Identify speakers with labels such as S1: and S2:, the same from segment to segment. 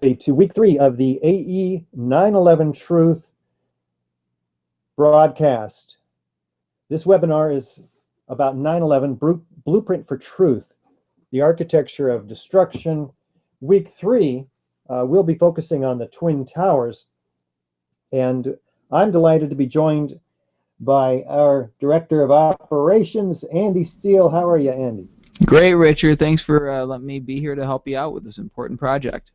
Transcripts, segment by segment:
S1: to week 3 of the AE911Truth broadcast. This webinar is about 9/11 Blueprint for Truth, the architecture of destruction. Week 3, we'll be focusing on the Twin Towers, and I'm delighted to be joined by our Director of Operations, Andy Steele. How are you, Andy?
S2: Great, Richard. Thanks for letting me be here to help you out with this important project.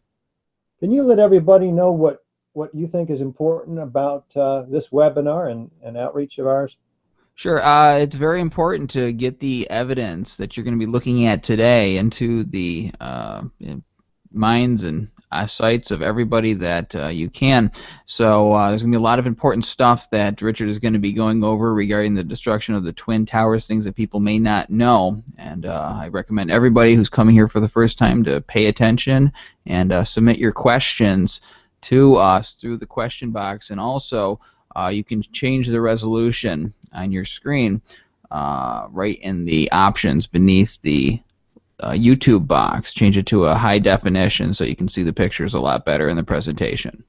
S1: Can you let everybody know what you think is important about this webinar and outreach of ours?
S2: Sure. It's very important to get the evidence that you're going to be looking at today into the minds and sights of everybody that you can. So there's going to be a lot of important stuff that Richard is going to be going over regarding the destruction of the Twin Towers, things that people may not know. And I recommend everybody who's coming here for the first time to pay attention and submit your questions to us through the question box. And also, you can change the resolution on your screen right in the options beneath the YouTube box. Change it to a high definition so you can see the pictures a lot better in the presentation.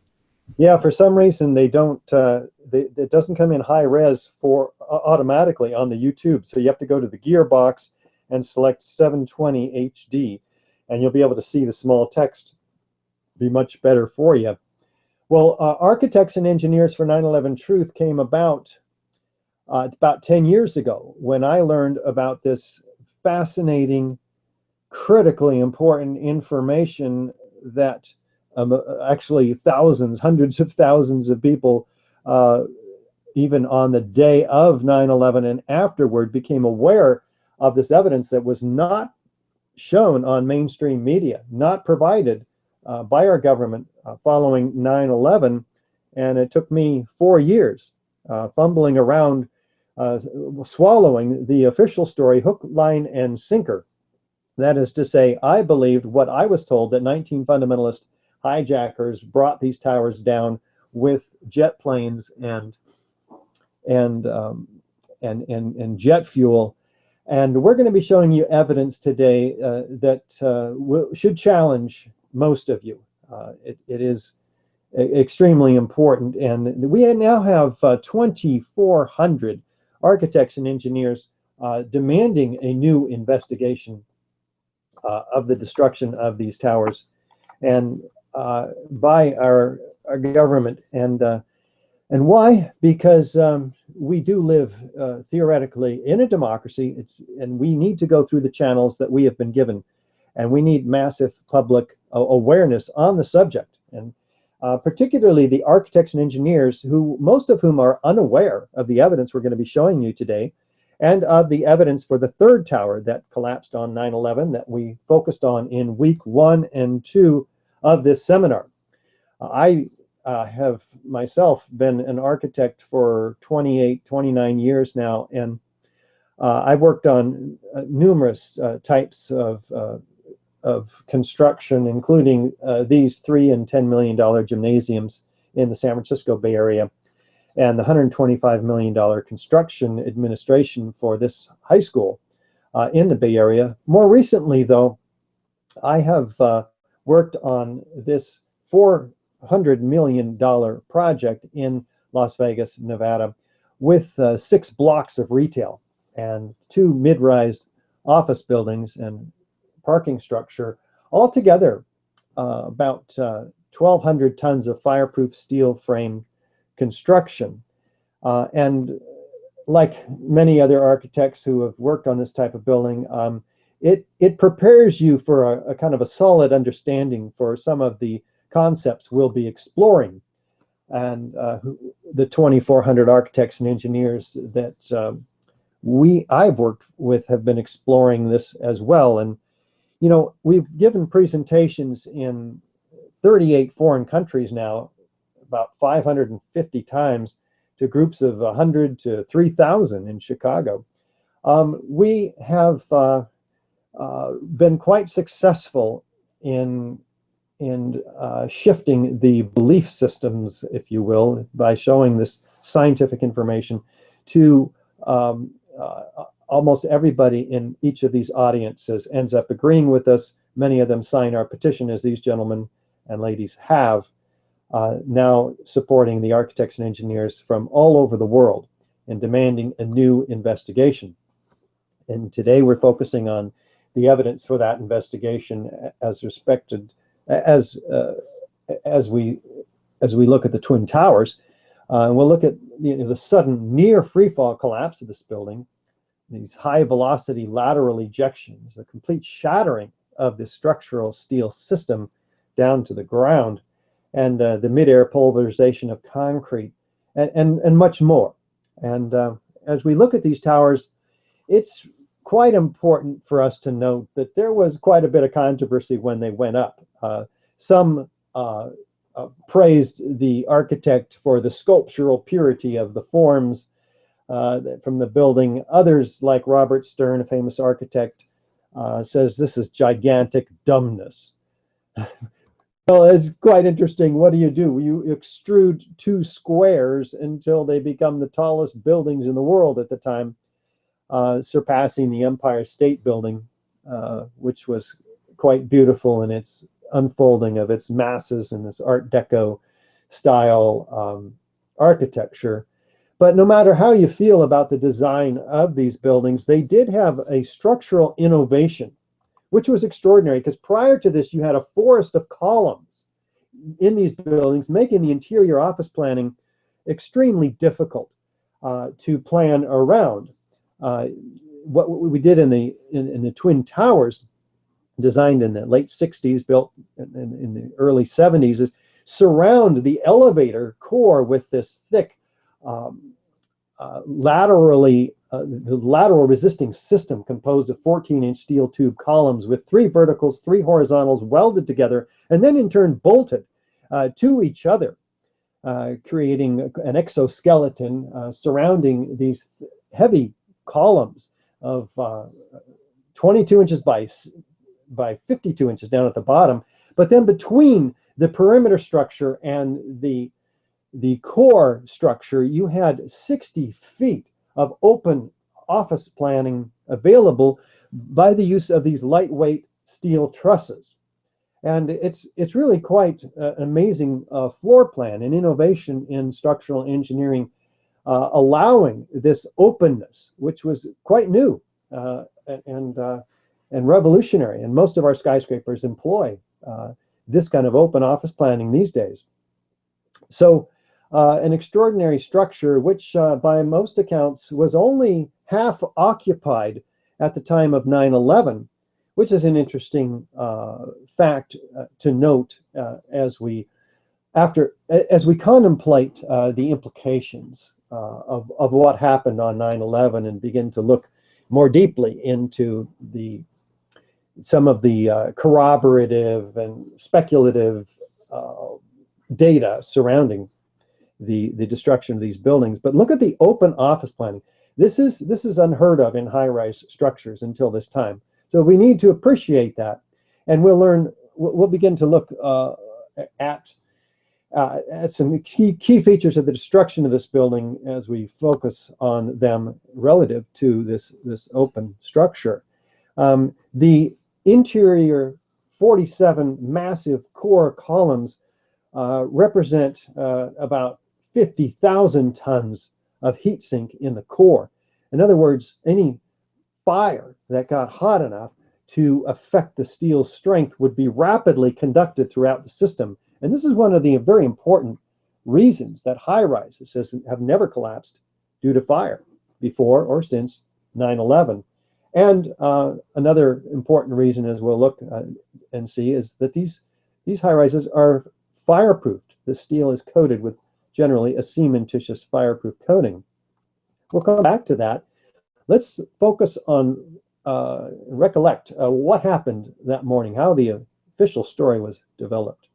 S1: Yeah, for some reason they don't. It doesn't come in high res for automatically on the YouTube. So you have to go to the gearbox and select 720 HD, and you'll be able to see the small text. Be much better for you. Well, architects and engineers for 9/11 Truth came about 10 years ago when I learned about this fascinating, critically important information that actually thousands, hundreds of thousands of people, even on the day of 9/11 and afterward, became aware of this evidence that was not shown on mainstream media, not provided by our government following 9/11. And it took me 4 years fumbling around, swallowing the official story hook, line, and sinker. That is to say, I believed what I was told, that 19 fundamentalist hijackers brought these towers down with jet planes and jet fuel. And we're going to be showing you evidence today that should challenge most of you. It is extremely important, and we now have 2,400 architects and engineers demanding a new investigation of the destruction of these towers, and by our government. And why? Because we do live theoretically in a democracy, and we need to go through the channels that we have been given, and we need massive public awareness on the subject, and particularly the architects and engineers, who most of whom are unaware of the evidence we're going to be showing you today, and of the evidence for the third tower that collapsed on 9/11 that we focused on in week 1 and 2 of this seminar. I have myself been an architect for 28, 29 years now, and I've worked on numerous types of construction, including these $3 and $10 million gymnasiums in the San Francisco Bay Area, and the $125 million construction administration for this high school in the Bay Area. More recently, though, I have worked on this $400 million project in Las Vegas, Nevada, with 6 blocks of retail and 2 mid-rise office buildings and parking structure, altogether about 1,200 tons of fireproof steel frame construction. And like many other architects who have worked on this type of building, it prepares you for a kind of a solid understanding for some of the concepts we'll be exploring. And the 2,400 architects and engineers that I've worked with have been exploring this as well. And you know, we've given presentations in 38 foreign countries now, about 550 times, to groups of 100 to 3,000 in Chicago. We have been quite successful in shifting the belief systems, if you will, by showing this scientific information to almost everybody in each of these audiences ends up agreeing with us. Many of them sign our petition, as these gentlemen and ladies have now supporting the architects and engineers from all over the world and demanding a new investigation. And today we're focusing on the evidence for that investigation as respected as we look at the Twin Towers. And we'll look at the sudden near freefall collapse of this building, these high velocity lateral ejections, the complete shattering of the structural steel system down to the ground, and the midair pulverization of concrete, and much more. And as we look at these towers, it's quite important for us to note that there was quite a bit of controversy when they went up. Some praised the architect for the sculptural purity of the forms from the building. Others, like Robert Stern, a famous architect, says this is gigantic dumbness. Well, it's quite interesting. What do? You extrude two squares until they become the tallest buildings in the world at the time, surpassing the Empire State Building, which was quite beautiful in its unfolding of its masses and this Art Deco style architecture. But no matter how you feel about the design of these buildings, they did have a structural innovation, which was extraordinary, because prior to this, you had a forest of columns in these buildings, making the interior office planning extremely difficult to plan around. What we did in the Twin Towers, designed in the late 60s, built in the early 70s, is surround the elevator core with this thick the lateral resisting system composed of 14-inch steel tube columns with 3 verticals, 3 horizontals welded together, and then in turn bolted to each other, creating an exoskeleton surrounding these heavy columns of 22 inches by 52 inches down at the bottom. But then between the perimeter structure and the core structure, you had 60 feet of open office planning available by the use of these lightweight steel trusses. And it's really quite an amazing floor plan, an innovation in structural engineering, allowing this openness, which was quite new and revolutionary. And most of our skyscrapers employ this kind of open office planning these days. So an extraordinary structure, which by most accounts was only half occupied at the time of 9/11, which is an interesting fact to note as we contemplate the implications of what happened on 9/11 and begin to look more deeply into some of the corroborative and speculative data surrounding the destruction of these buildings. But look at the open office planning. This is unheard of in high-rise structures until this time. So we need to appreciate that, and we'll begin to look at some key features of the destruction of this building as we focus on them relative to this open structure. The interior 47 massive core columns represent about 50,000 tons of heat sink in the core. In other words, any fire that got hot enough to affect the steel's strength would be rapidly conducted throughout the system. And this is one of the very important reasons that high-rises have never collapsed due to fire before or since 9/11. And another important reason, as we'll look and see, is that these high-rises are fireproofed. The steel is coated with generally a cementitious fireproof coating. We'll come back to that. Let's focus on recollect what happened that morning, how the official story was developed.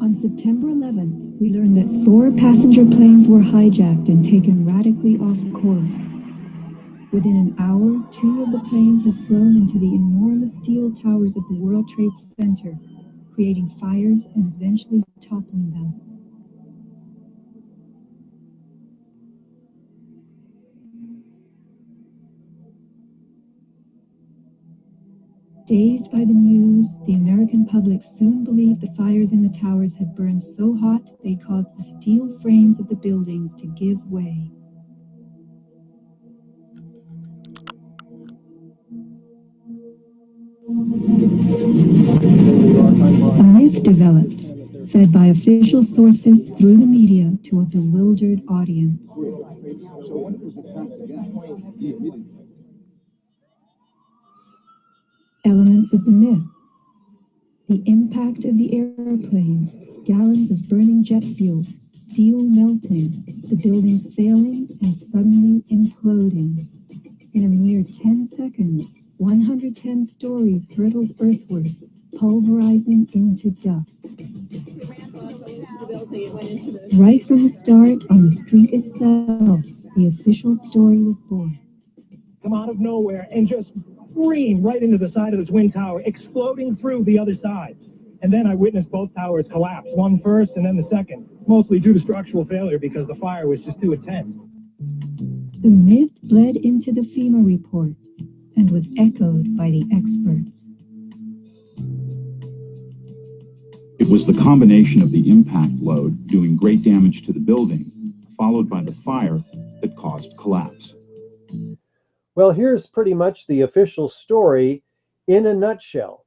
S3: On September 11th, we learned that 4 passenger planes were hijacked and taken radically off course. Within an hour, 2 of the planes had flown into the enormous steel towers of the World Trade Center, creating fires and eventually toppling them. Dazed by the news, the American public soon believed the fires in the towers had burned so hot they caused the steel frames of the buildings to give way. A myth developed, fed by official sources through the media to a bewildered audience. Elements of the myth. The impact of the airplanes, gallons of burning jet fuel, steel melting, the buildings failing and suddenly imploding. In a mere 10 seconds, 110 stories hurtled earthward, pulverizing into dust. Right from the start, on the street itself, the official story was born.
S4: Come out of nowhere and just scream right into the side of the Twin Tower, exploding through the other side. And then I witnessed both towers collapse, one first and then the second, mostly due to structural failure because the fire was just too intense.
S3: The myth bled into the FEMA report and was echoed by the experts.
S5: It was the combination of the impact load doing great damage to the building, followed by the fire, that caused collapse.
S1: Well, here's pretty much the official story in a nutshell,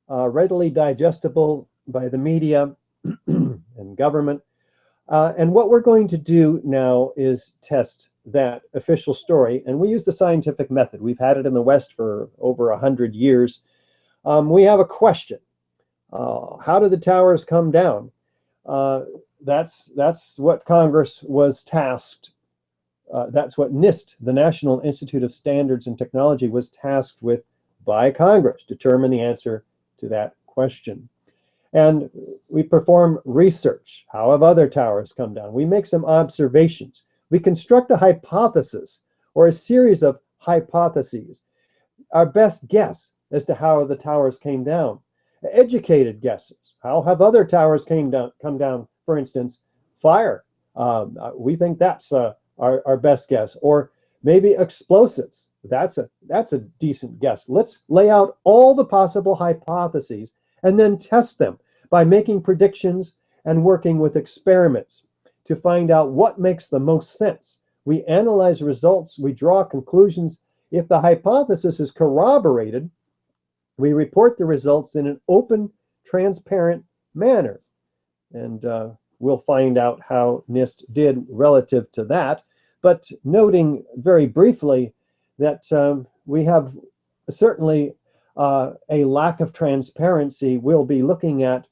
S1: readily digestible by the media and government. And what we're going to do now is test that official story. And we use the scientific method. We've had it in the West for over 100 years. We have a question. How did the towers come down? That's what Congress was tasked. That's what NIST, the National Institute of Standards and Technology, was tasked with by Congress, determine the answer to that question. And we perform research. How have other towers come down? We make some observations. We construct a hypothesis or a series of hypotheses. Our best guess as to how the towers came down. Educated guesses. How have other towers come down? For instance, fire. We think that's our best guess. Or maybe explosives. That's a decent guess. Let's lay out all the possible hypotheses and then test them by making predictions and working with experiments to find out what makes the most sense. We analyze results, we draw conclusions. If the hypothesis is corroborated, we report the results in an open, transparent manner. And we'll find out how NIST did relative to that. But noting very briefly that we have certainly a lack of transparency we'll be looking at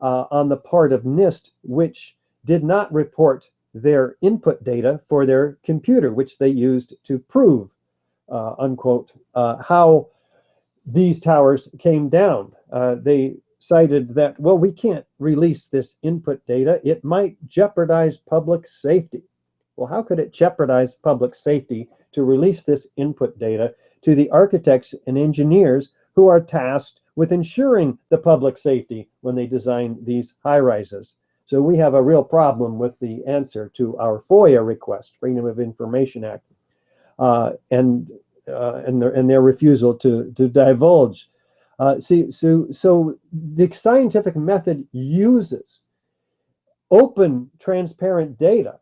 S1: on the part of NIST, which did not report their input data for their computer, which they used to prove, unquote, how these towers came down. They cited that, well, we can't release this input data. It might jeopardize public safety. Well, how could it jeopardize public safety to release this input data to the architects and engineers who are tasked with ensuring the public safety when they design these high-rises? So we have a real problem with the answer to our FOIA request, Freedom of Information Act, and their refusal to divulge. So the scientific method uses open, transparent data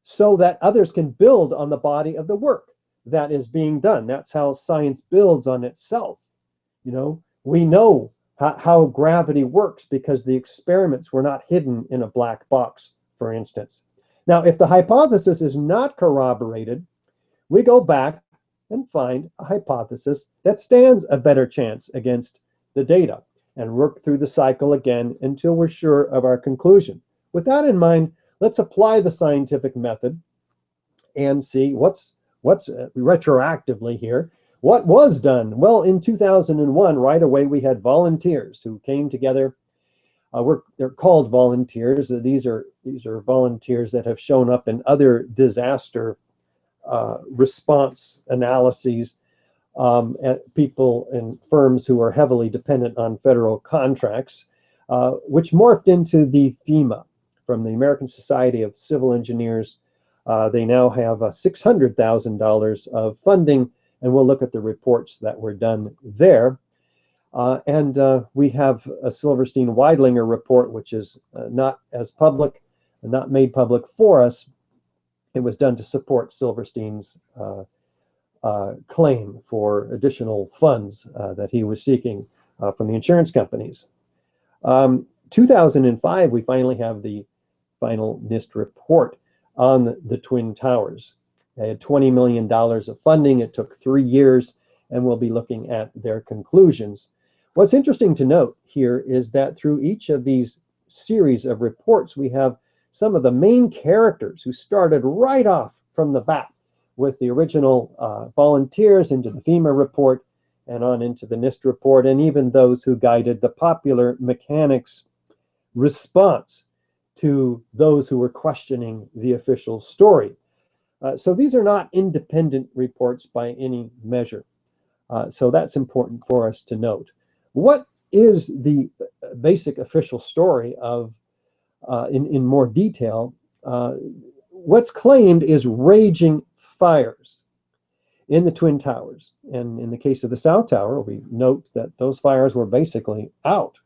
S1: so that others can build on the body of the work that is being done. That's how science builds on itself. You know, we know how gravity works because the experiments were not hidden in a black box, for instance. Now, if the hypothesis is not corroborated, we go back and find a hypothesis that stands a better chance against the data and work through the cycle again until we're sure of our conclusion. With that in mind, let's apply the scientific method and see what's retroactively here. What was done? Well, in 2001, right away, we had volunteers who came together. They're called volunteers. These are volunteers that have shown up in other disaster response analyses, people and firms who are heavily dependent on federal contracts, which morphed into the FEMA, from the American Society of Civil Engineers. They now have $600,000 of funding, and we'll look at the reports that were done there. And we have a Silverstein-Weidlinger report, which is not as public, not made public for us. It was done to support Silverstein's claim for additional funds that he was seeking from the insurance companies. 2005, we finally have the final NIST report on the Twin Towers. They had $20 million of funding. It took 3 years, and we'll be looking at their conclusions. What's interesting to note here is that through each of these series of reports, we have some of the main characters who started right off from the bat with the original volunteers into the FEMA report and on into the NIST report, and even those who guided the popular mechanics response to those who were questioning the official story. So these are not independent reports by any measure. So that's important for us to note. What is the basic official story of, in more detail? What's claimed is raging fires in the Twin Towers. And in the case of the South Tower, we note that those fires were basically out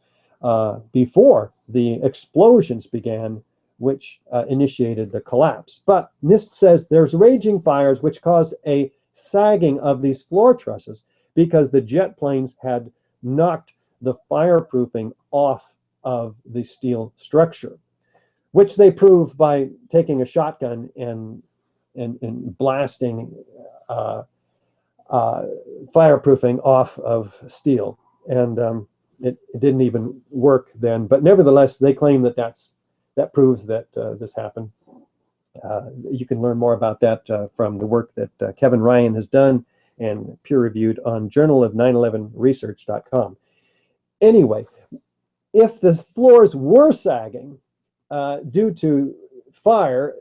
S1: before the explosions began, which initiated the collapse. But NIST says there's raging fires which caused a sagging of these floor trusses because the jet planes had knocked the fireproofing off of the steel structure, which they prove by taking a shotgun and blasting fireproofing off of steel. And it didn't even work then. But nevertheless, they claim that that proves that this happened. You can learn more about that from the work that Kevin Ryan has done and peer-reviewed on journalof911research.com. Anyway, if the floors were sagging due to fire,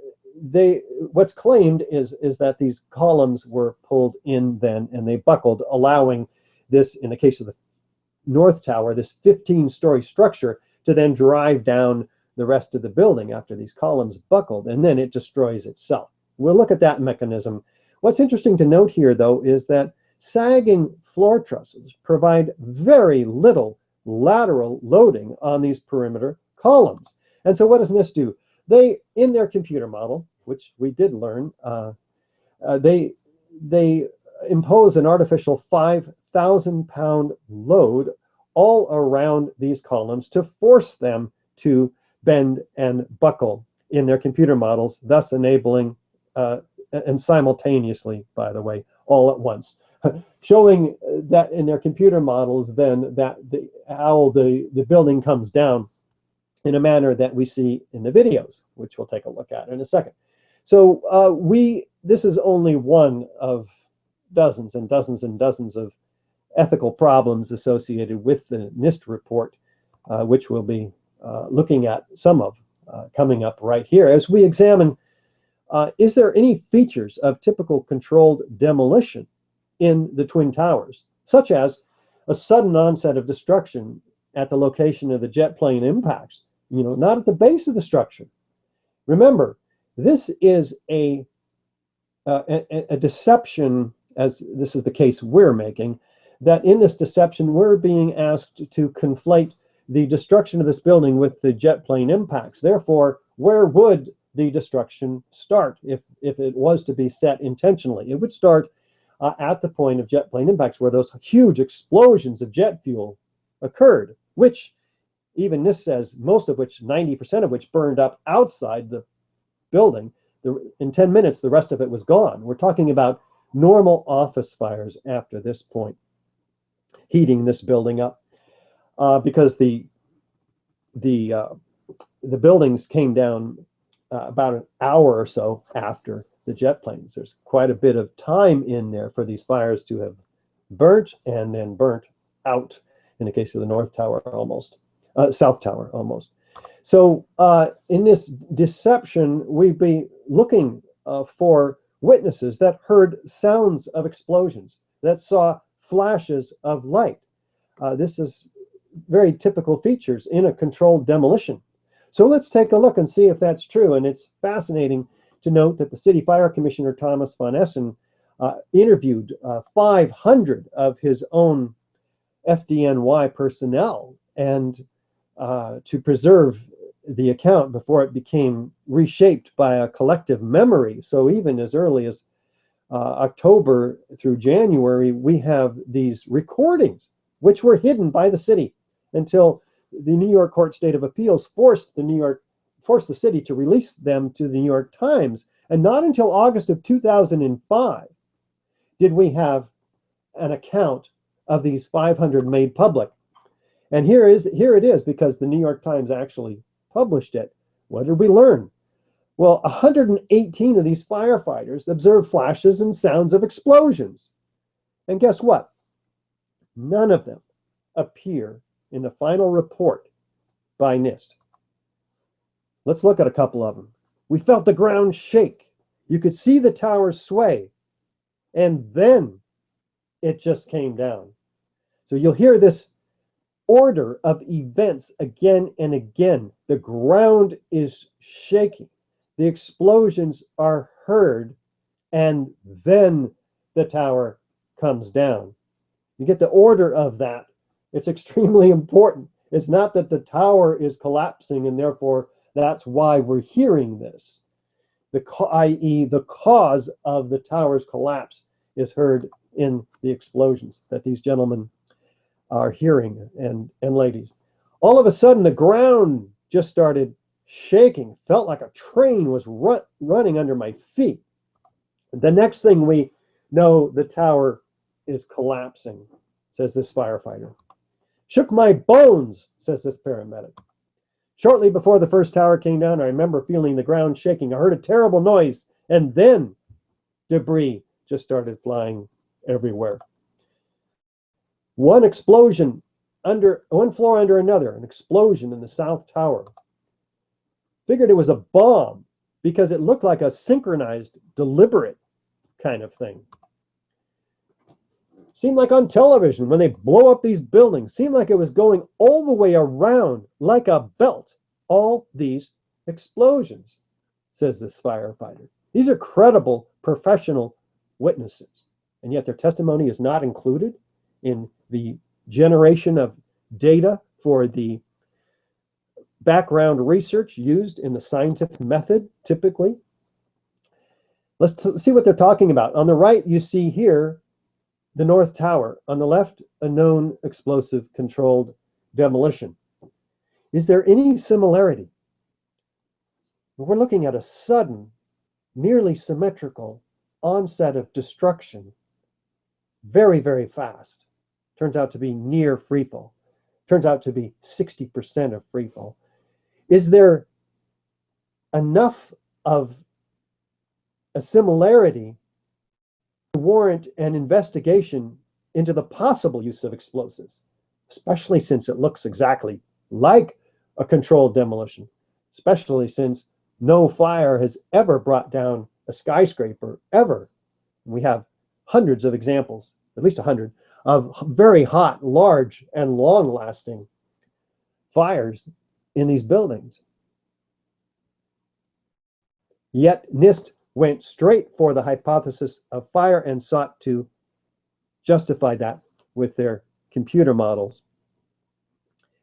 S1: what's claimed is that these columns were pulled in then and they buckled, allowing this, in the case of the North Tower, this 15-story structure to then drive down the rest of the building after these columns buckled, and then it destroys itself. We'll look at that mechanism. What's interesting to note here, though, is that sagging floor trusses provide very little lateral loading on these perimeter columns. And so what does NIST do? They, in their computer model, which we did learn, they impose an artificial 5,000-pound load all around these columns to force them to bend and buckle in their computer models, thus enabling, and simultaneously, by the way, all at once, showing that in their computer models then that how the building comes down in a manner that we see in the videos, which we'll take a look at in a second. So this is only one of dozens and dozens and dozens of ethical problems associated with the NIST report, which we'll be looking at some of coming up right here as we examine, is there any features of typical controlled demolition in the Twin Towers, such as a sudden onset of destruction at the location of the jet plane impacts, not at the base of the structure. Remember, this is a deception, as this is the case we're making, that in this deception we're being asked to conflate the destruction of this building with the jet plane impacts. Therefore, where would the destruction start if it was to be set intentionally? It would start at the point of jet plane impacts, where those huge explosions of jet fuel occurred, which even NIST says most of which, 90% of which, burned up outside the building. In 10 minutes, the rest of it was gone. We're talking about normal office fires after this point, heating this building up. Because the buildings came down about an hour or so after the jet planes. There's quite a bit of time in there for these fires to have burnt and then burnt out. In the case of the North Tower, almost South Tower, almost. So in this deception, we'd be looking for witnesses that heard sounds of explosions, that saw flashes of light. This is very typical features in a controlled demolition. So let's take a look and see if that's true. And it's fascinating to note that the City Fire Commissioner, Thomas von Essen, interviewed 500 of his own FDNY personnel and to preserve the account before it became reshaped by a collective memory. So even as early as October through January, we have these recordings, which were hidden by the city until the New York Court State of Appeals forced the city to release them to the New York Times. And not until August of 2005 did we have an account of these 500 made public. And here it is, because the New York Times actually published it. What did we learn? Well, 118 of these firefighters observed flashes and sounds of explosions. And guess what? None of them appear in the final report by NIST. Let's look at a couple of them. We felt the ground shake. You could see the towers sway. And then it just came down. So you'll hear this order of events again and again. The ground is shaking. The explosions are heard, and then the tower comes down. You get the order of that. It's extremely important. It's not that the tower is collapsing and therefore that's why we're hearing this. I.e., the cause of the tower's collapse is heard in the explosions that these gentlemen are hearing, and ladies. All of a sudden, the ground just started shaking. Felt like a train was running under my feet. The next thing we know, the tower is collapsing, says this firefighter. Shook my bones, says this paramedic. Shortly before the first tower came down, I remember feeling the ground shaking. I heard a terrible noise, and then debris just started flying everywhere. One explosion one floor under another, an explosion in the South Tower. Figured it was a bomb because it looked like a synchronized, deliberate kind of thing. Seemed like on television when they blow up these buildings, seemed like it was going all the way around like a belt. All these explosions, says this firefighter. These are credible professional witnesses, and yet their testimony is not included in the generation of data for the background research used in the scientific method, typically. Let's see what they're talking about. On the right, you see here the North Tower. On the left, a known explosive controlled demolition. Is there any similarity? We're looking at a sudden, nearly symmetrical onset of destruction, very, very fast. Turns out to be near freefall. Turns out to be 60% of freefall. Is there enough of a similarity to warrant an investigation into the possible use of explosives, especially since it looks exactly like a controlled demolition, especially since no fire has ever brought down a skyscraper, ever. We have hundreds of examples, at least 100, of very hot, large, and long-lasting fires in these buildings. Yet NIST went straight for the hypothesis of fire and sought to justify that with their computer models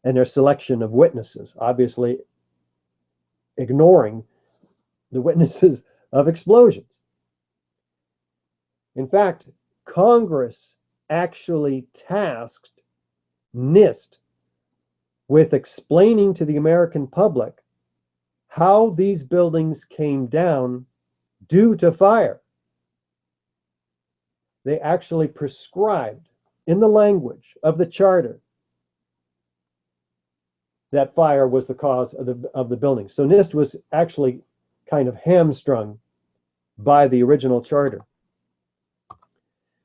S1: and their selection of witnesses, obviously ignoring the witnesses of explosions. In fact, Congress actually tasked NIST with explaining to the American public how these buildings came down due to fire. They actually prescribed in the language of the charter that fire was the cause of the building. So NIST was actually kind of hamstrung by the original charter.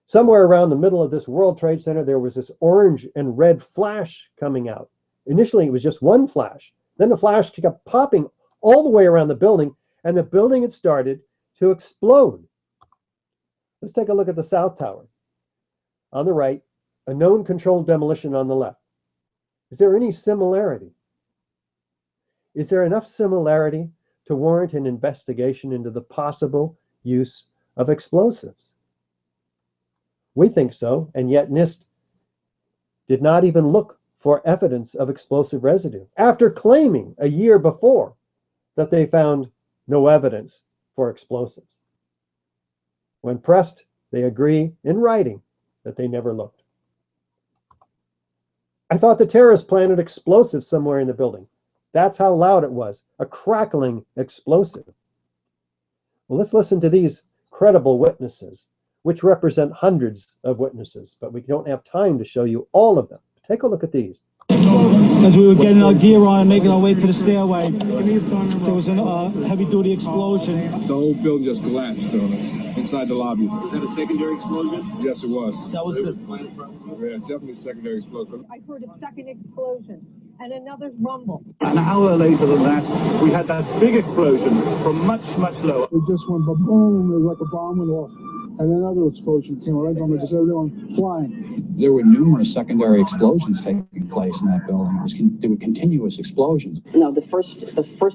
S1: Somewhere around the middle of this World Trade Center, there was this orange and red flash coming out. Initially, it was just one flash. Then the flash kept popping all the way around the building, and the building had started to explode. Let's take a look at the South Tower. On the right, a known controlled demolition on the left. Is there any similarity? Is there enough similarity to warrant an investigation into the possible use of explosives? We think so, and yet NIST did not even look for evidence of explosive residue after claiming a year before that they found no evidence for explosives. When pressed, they agree in writing that they never looked. I thought the terrorists planted explosives somewhere in the building. That's how loud it was, a crackling explosive. Well, let's listen to these credible witnesses, which represent hundreds of witnesses, but we don't have time to show you all of them. Take a look at these.
S6: As we were getting our gear on and making our way to the stairway, there was a heavy-duty explosion.
S7: The whole building just collapsed on us inside the lobby. Was that a secondary explosion? Yes, it was.
S6: That was the...
S7: Yeah, definitely a secondary explosion.
S8: I heard a second explosion and another rumble.
S9: An hour later than that, we had that big explosion from much, much lower.
S10: It just went boom, it was like a bomb went off. And another explosion came right from it, just everyone flying.
S5: There were numerous secondary explosions taking place in that building. There were continuous explosions.
S11: No, the first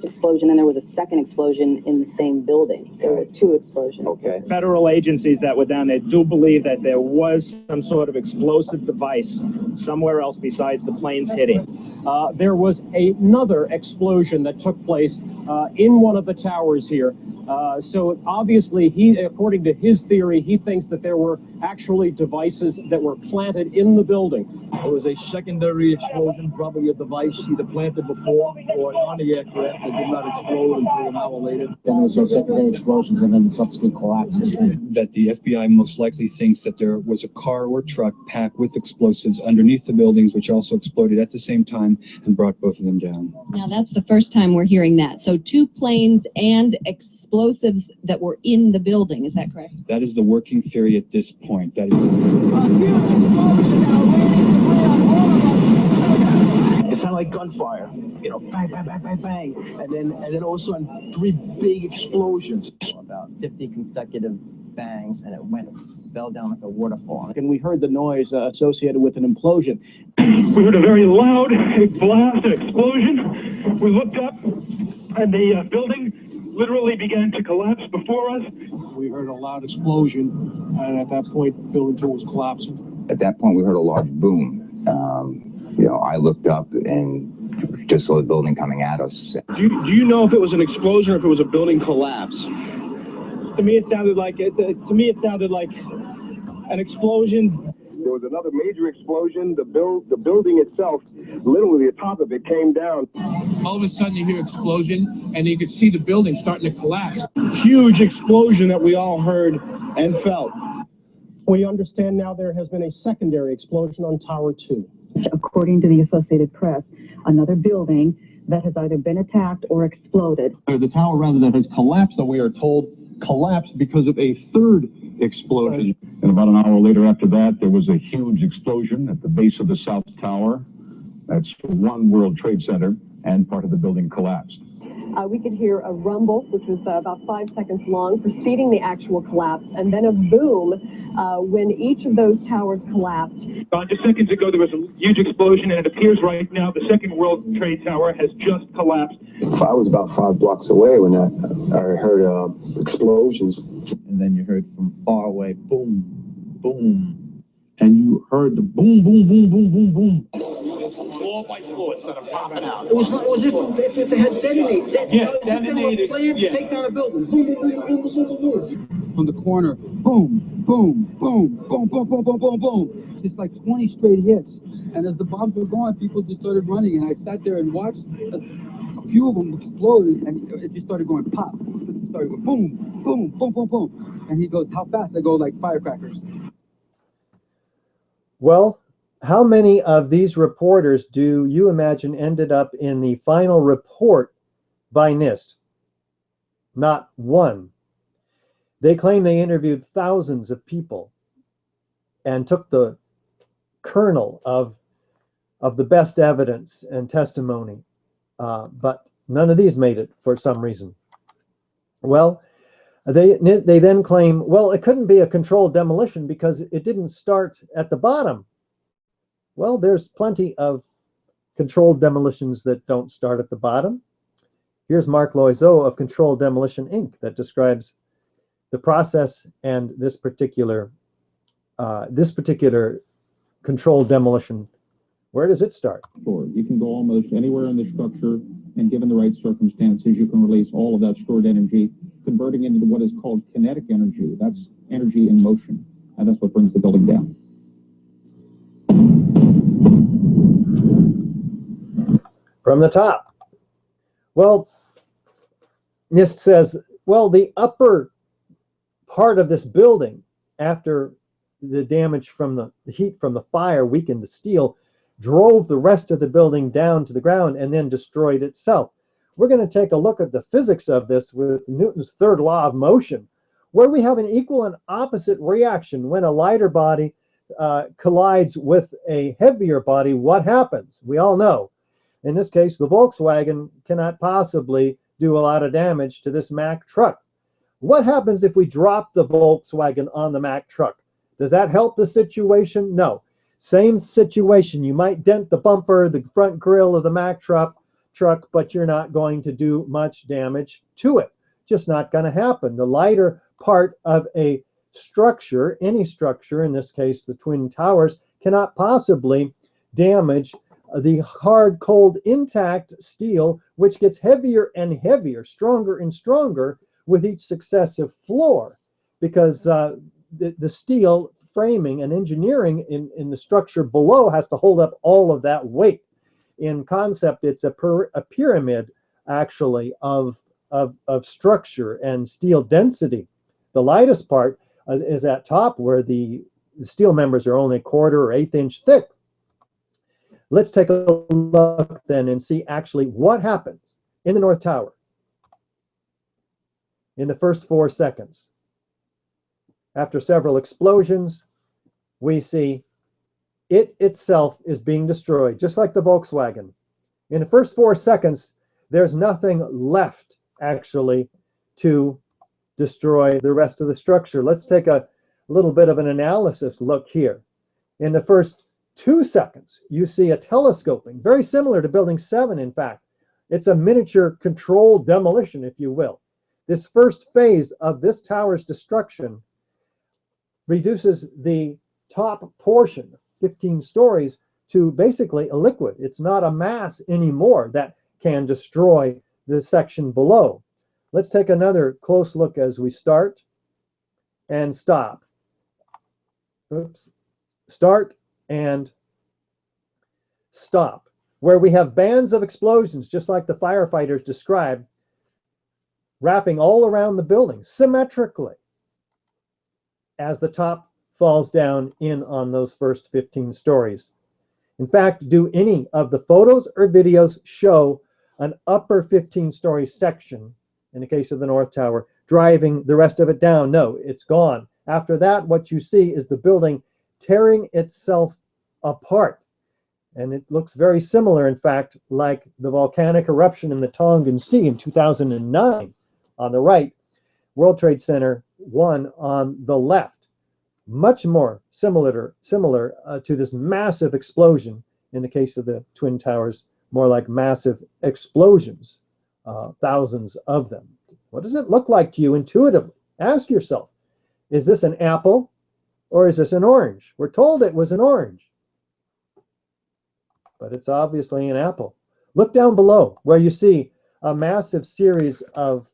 S11: explosion, and there was a second explosion in the same building. There were two explosions.
S4: Okay. Federal agencies that were down there do believe that there was some sort of explosive device somewhere else besides the planes hitting.
S12: There was another explosion that took place in one of the towers here. So obviously, according to his theory, he thinks that there were actually devices that were planted in the building.
S13: There was a secondary explosion, probably a device either planted before or on the aircraft that did not explode until an hour later.
S14: Then there's no secondary explosions and then the subsequent collapses.
S15: That the FBI most likely thinks that there was a car or truck packed with explosives underneath the buildings, which also exploded at the same time and brought both of them down.
S16: Now that's the first time we're hearing that. So two planes and explosives that were in the building, is that correct?
S15: That is the working theory at this point. That is...
S9: It sounded like gunfire, you know, bang, bang, bang, bang, bang, and then all of a sudden 3 big explosions.
S14: About 50 consecutive bangs, and it fell down like a waterfall.
S4: And we heard the noise associated with an implosion. We heard a very loud blast, an explosion. We looked up, and the building literally began to collapse before us.
S10: We heard a loud explosion, and at that point, the building too was collapsing.
S17: At that point, we heard a large boom. You know, I looked up and just saw the building coming at us.
S4: Do you know if it was an explosion or if it was a building collapse? To me, it sounded like an explosion.
S18: There was another major explosion. The building itself, literally the top of it came down.
S19: All of a sudden you hear explosion and you could see the building starting to collapse.
S4: Huge explosion that we all heard and felt.
S12: We understand now there has been a secondary explosion on Tower 2.
S3: According to the Associated Press, another building that has either been attacked or exploded.
S5: The tower, rather, that has collapsed, that we are told collapsed because of a third explosion. And about an hour later after that, there was a huge explosion at the base of the South Tower. That's One World Trade Center, and part of the building collapsed.
S8: We could hear a rumble, which was about 5 seconds long, preceding the actual collapse, and then a boom when each of those towers collapsed.
S4: Just seconds ago, there was a huge explosion, and it appears right now the second World Trade Tower has just collapsed.
S18: I was about 5 blocks away when I heard explosions.
S14: And then you heard from far away, boom, boom.
S5: And you heard the boom, boom, boom, boom, boom, boom.
S7: Floor by floor, instead of popping out.
S9: It was if they had detonated.
S7: Detonated.
S9: To take down a building. Boom, boom, boom, boom, boom, boom.
S6: From the corner, boom, boom, boom, boom, boom, boom, boom, boom, boom. Just like 20 straight hits. And as the bombs were going, people just started running. And I sat there and watched a few of them explode. And it just started going pop. It just started going boom, boom, boom, boom, boom. And he goes, how fast? I go, like firecrackers.
S1: Well, how many of these reporters do you imagine ended up in the final report by NIST? Not one. They claim they interviewed thousands of people and took the kernel of the best evidence and testimony, but none of these made it for some reason. Well, they then claim, well, it couldn't be a controlled demolition because it didn't start at the bottom. Well, there's plenty of controlled demolitions that don't start at the bottom. Here's Mark Loiseau of Controlled Demolition, Inc. that describes the process and this particular controlled demolition Where does it start?
S5: Sure. You can go almost anywhere in the structure, and given the right circumstances, you can release all of that stored energy, converting into what is called kinetic energy. That's energy in motion, and that's what brings the building down.
S1: From the top. Well, NIST says, well, the upper part of this building, after the damage from the heat from the fire weakened the steel, drove the rest of the building down to the ground and then destroyed itself. We're going to take a look at the physics of this with Newton's third law of motion, where we have an equal and opposite reaction. When a lighter body collides with a heavier body, what happens? We all know. In this case, the Volkswagen cannot possibly do a lot of damage to this Mack truck. What happens if we drop the Volkswagen on the Mack truck? Does that help the situation? No. Same situation. You might dent the bumper, the front grille of the Mack truck, but you're not going to do much damage to it. Just not going to happen. The lighter part of a structure, any structure, in this case the Twin Towers, cannot possibly damage the hard, cold, intact steel, which gets heavier and heavier, stronger and stronger with each successive floor, because the steel framing and engineering in the structure below has to hold up all of that weight. In concept, it's a pyramid, actually, of structure and steel density. The lightest part is at top, where the steel members are only 1/4 or 1/8 inch thick. Let's take a look then and see actually what happens in the North Tower in the first 4 seconds. After several explosions, we see it itself is being destroyed, just like the Volkswagen. In the first 4 seconds, there's nothing left, actually, to destroy the rest of the structure. Let's take a little bit of an analysis look here. In the first 2 seconds, you see a telescoping, very similar to Building 7, in fact. It's a miniature controlled demolition, if you will. This first phase of this tower's destruction reduces the top portion, 15 stories, to basically a liquid. It's not a mass anymore that can destroy the section below. Let's take another close look as we start and stop. Oops. Start and stop, where we have bands of explosions, just like the firefighters described, wrapping all around the building symmetrically as the top falls down in on those first 15 stories. In fact, do any of the photos or videos show an upper 15-story section, in the case of the North Tower, driving the rest of it down? No, it's gone. After that, what you see is the building tearing itself apart. And it looks very similar, in fact, like the volcanic eruption in the Tongan Sea in 2009 on the right, World Trade Center 1 on the left. Much more similar to this massive explosion in the case of the Twin Towers, more like massive explosions, thousands of them. What does it look like to you intuitively? Ask yourself, is this an apple or is this an orange? We're told it was an orange, but it's obviously an apple. Look down below where you see a massive series of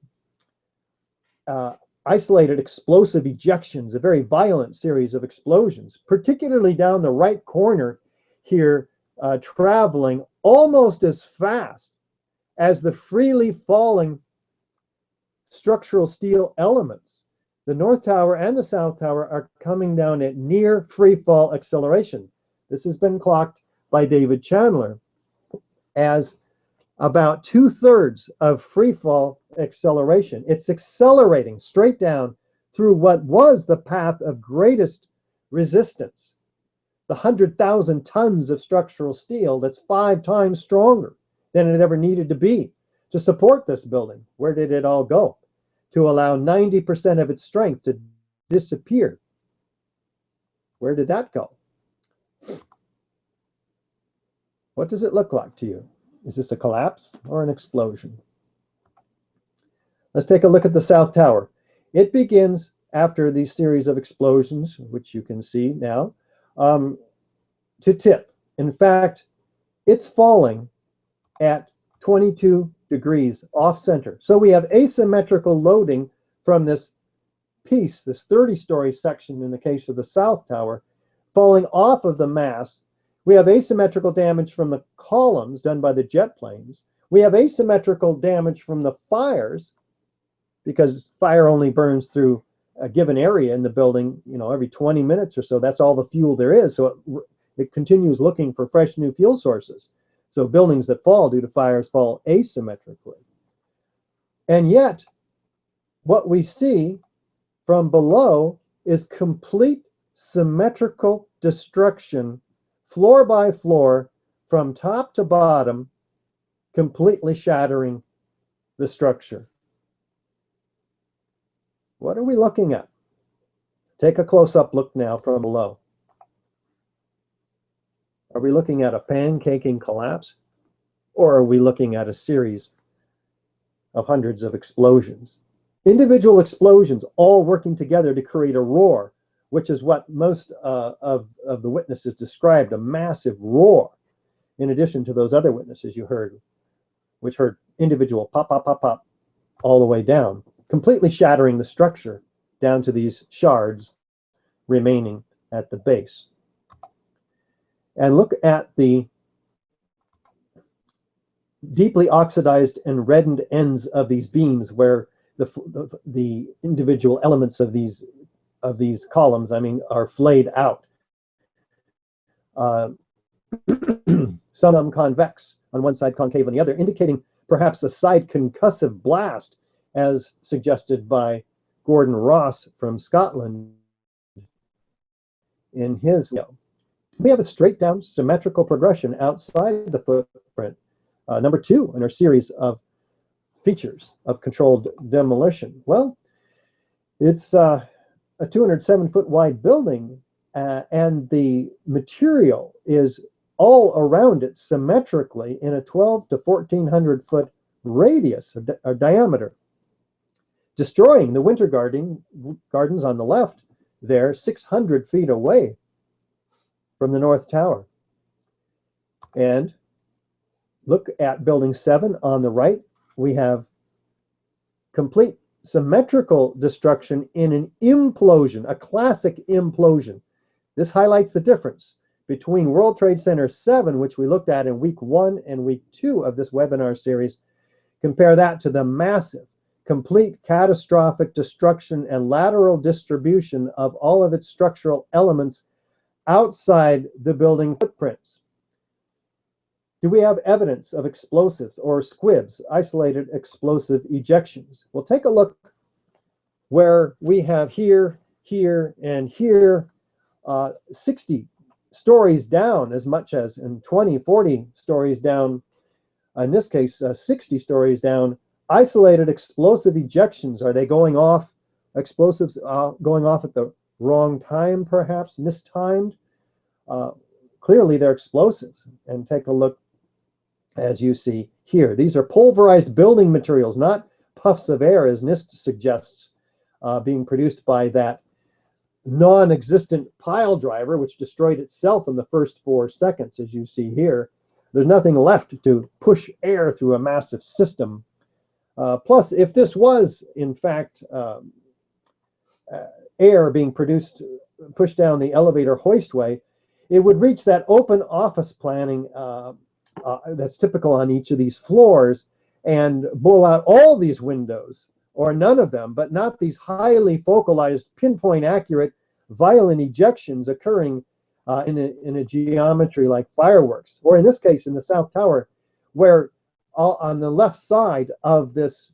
S1: isolated explosive ejections, a very violent series of explosions, particularly down the right corner here, traveling almost as fast as the freely falling structural steel elements. The North Tower and the South Tower are coming down at near free fall acceleration. This has been clocked by David Chandler as about 2/3 of free fall acceleration. It's accelerating straight down through what was the path of greatest resistance, the 100,000 tons of structural steel that's 5 times stronger than it ever needed to be to support this building. Where did it all go? To allow 90% of its strength to disappear. Where did that go? What does it look like to you? Is this a collapse or an explosion? Let's take a look at the South Tower. It begins after these series of explosions, which you can see now, to tip. In fact, it's falling at 22 degrees off center. So we have asymmetrical loading from this piece, this 30-story section in the case of the South Tower, falling off of the mass. We have asymmetrical damage from the columns done by the jet planes. We have asymmetrical damage from the fires, because fire only burns through a given area in the building, every 20 minutes or so. That's all the fuel there is. So it continues looking for fresh new fuel sources. So buildings that fall due to fires fall asymmetrically. And yet, what we see from below is complete symmetrical destruction, floor by floor, from top to bottom, completely shattering the structure. What are we looking at? Take a close-up look now from below. Are we looking at a pancaking collapse, or are we looking at a series of hundreds of explosions? Individual explosions all working together to create a roar, which is what most of the witnesses described, a massive roar, in addition to those other witnesses you heard, which heard individual pop, pop, pop, pop, all the way down, completely shattering the structure down to these shards remaining at the base. And look at the deeply oxidized and reddened ends of these beams, where the individual elements of these columns, are flayed out. Some of them convex on one side, concave on the other, indicating perhaps a side concussive blast, as suggested by Gordon Ross from Scotland in his. We have a straight down symmetrical progression outside the footprint. Number 2 in our series of features of controlled demolition. Well, it's a 207-foot wide building, and the material is all around it symmetrically in a 12 to 1400 foot radius or diameter, destroying the winter gardens on the left there, 600 feet away from the North Tower. And look at building 7 on the right. We have complete symmetrical destruction in an implosion, a classic implosion. This highlights the difference between World Trade Center 7, which we looked at in week 1 and week 2 of this webinar series. Compare that to the massive, complete catastrophic destruction and lateral distribution of all of its structural elements outside the building footprints. Do we have evidence of explosives or squibs, isolated explosive ejections? Well, take a look where we have here, here, and here, 60 stories down, as much as in 20, 40 stories down, in this case, 60 stories down, isolated explosive ejections. Are they going off, explosives going off at the wrong time, perhaps, mistimed? Clearly, they're explosive. And take a look, as you see here. These are pulverized building materials, not puffs of air, as NIST suggests, being produced by that non-existent pile driver, which destroyed itself in the first 4 seconds, as you see here. There's nothing left to push air through a massive system. Plus, if this was, in fact, air being pushed down the elevator hoistway, it would reach that open office planning that's typical on each of these floors and blow out all these windows, or none of them, but not these highly focalized, pinpoint accurate, violent ejections occurring in a geometry like fireworks, or in this case in the South Tower, where on the left side of this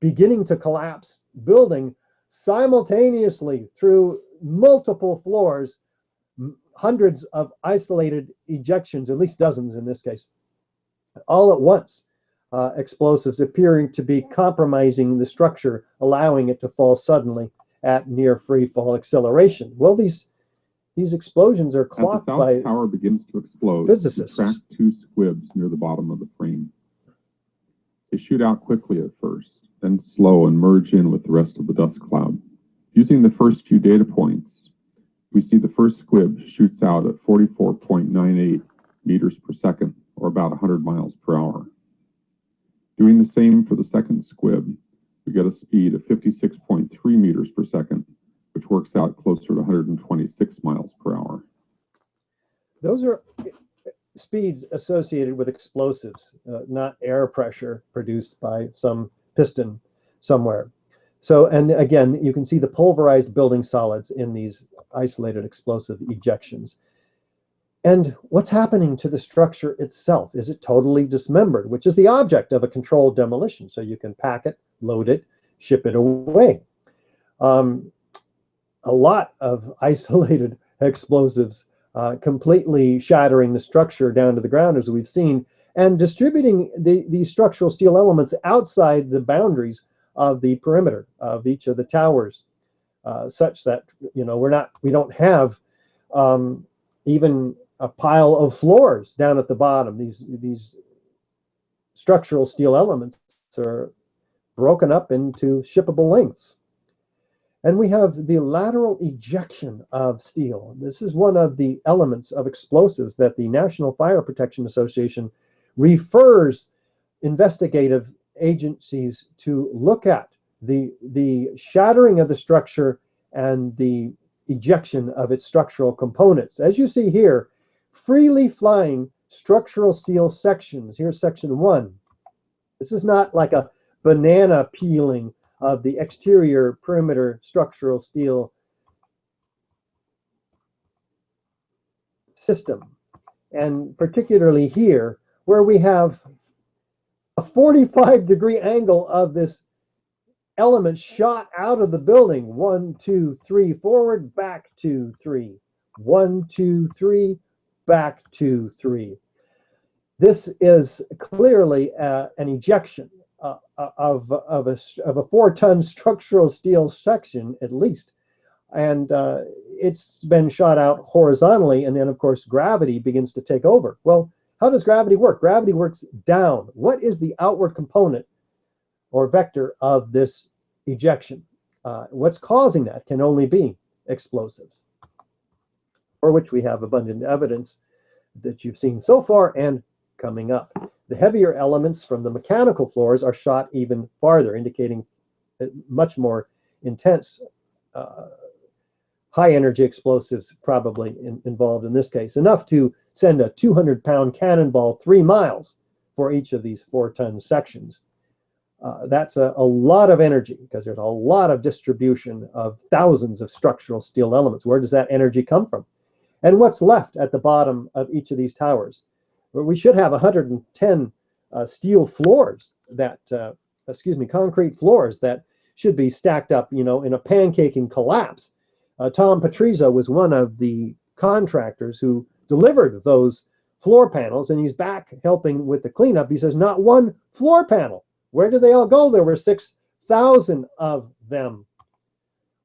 S1: beginning to collapse building, simultaneously through multiple floors, hundreds of isolated ejections, at least dozens in this case, all at once, explosives appearing to be compromising the structure, allowing it to fall suddenly at near free fall acceleration. Well, these explosions are clocked by
S20: As the South Tower begins to explode,
S1: physicists.
S20: Track 2 squibs near the bottom of the frame. They shoot out quickly at first, then slow and merge in with the rest of the dust cloud. Using the first few data points, we see the first squib shoots out at 44.98 meters per second, or about 100 miles per hour. Doing the same for the second squib, we get a speed of 56.3 meters per second, which works out closer to 126 miles per hour.
S1: Those are speeds associated with explosives, not air pressure produced by some piston somewhere. So, and again, you can see the pulverized building solids in these isolated explosive ejections. And what's happening to the structure itself? Is it totally dismembered, which is the object of a controlled demolition? So you can pack it, load it, ship it away. A lot of isolated explosives completely shattering the structure down to the ground, as we've seen, and distributing these structural steel elements outside the boundaries of the perimeter of each of the towers, such that, you know, we don't have even a pile of floors down at the bottom. These structural steel elements are broken up into shippable lengths. And we have the lateral ejection of steel. This is one of the elements of explosives that the National Fire Protection Association refers investigative agencies to look at, the shattering of the structure and the ejection of its structural components. As you see here, freely flying structural steel sections. Here's section 1. This is not like a banana peeling of the exterior perimeter structural steel system. And particularly here, where we have a 45-degree angle of this element shot out of the building. 1, 2, 3, forward, back, 2, 3. 1, 2, 3, back, 2, 3. This is clearly an ejection of a 4-ton structural steel section, at least. And it's been shot out horizontally, and then, of course, gravity begins to take over. Well, how does gravity work? Gravity works down. What is the outward component or vector of this ejection? What's causing that can only be explosives, for which we have abundant evidence that you've seen so far and coming up. The heavier elements from the mechanical floors are shot even farther, indicating much more intense high-energy explosives probably involved in this case, enough to send a 200-pound cannonball 3 miles for each of these 4-ton sections. That's a lot of energy, because there's a lot of distribution of thousands of structural steel elements. Where does that energy come from? And what's left at the bottom of each of these towers? Well, we should have 110 steel floors that, concrete floors that should be stacked up, you know, in a pancaking collapse. Tom Patrizio was one of the contractors who delivered those floor panels, and he's back helping with the cleanup. He says, not one floor panel. Where did they all go? There were 6,000 of them.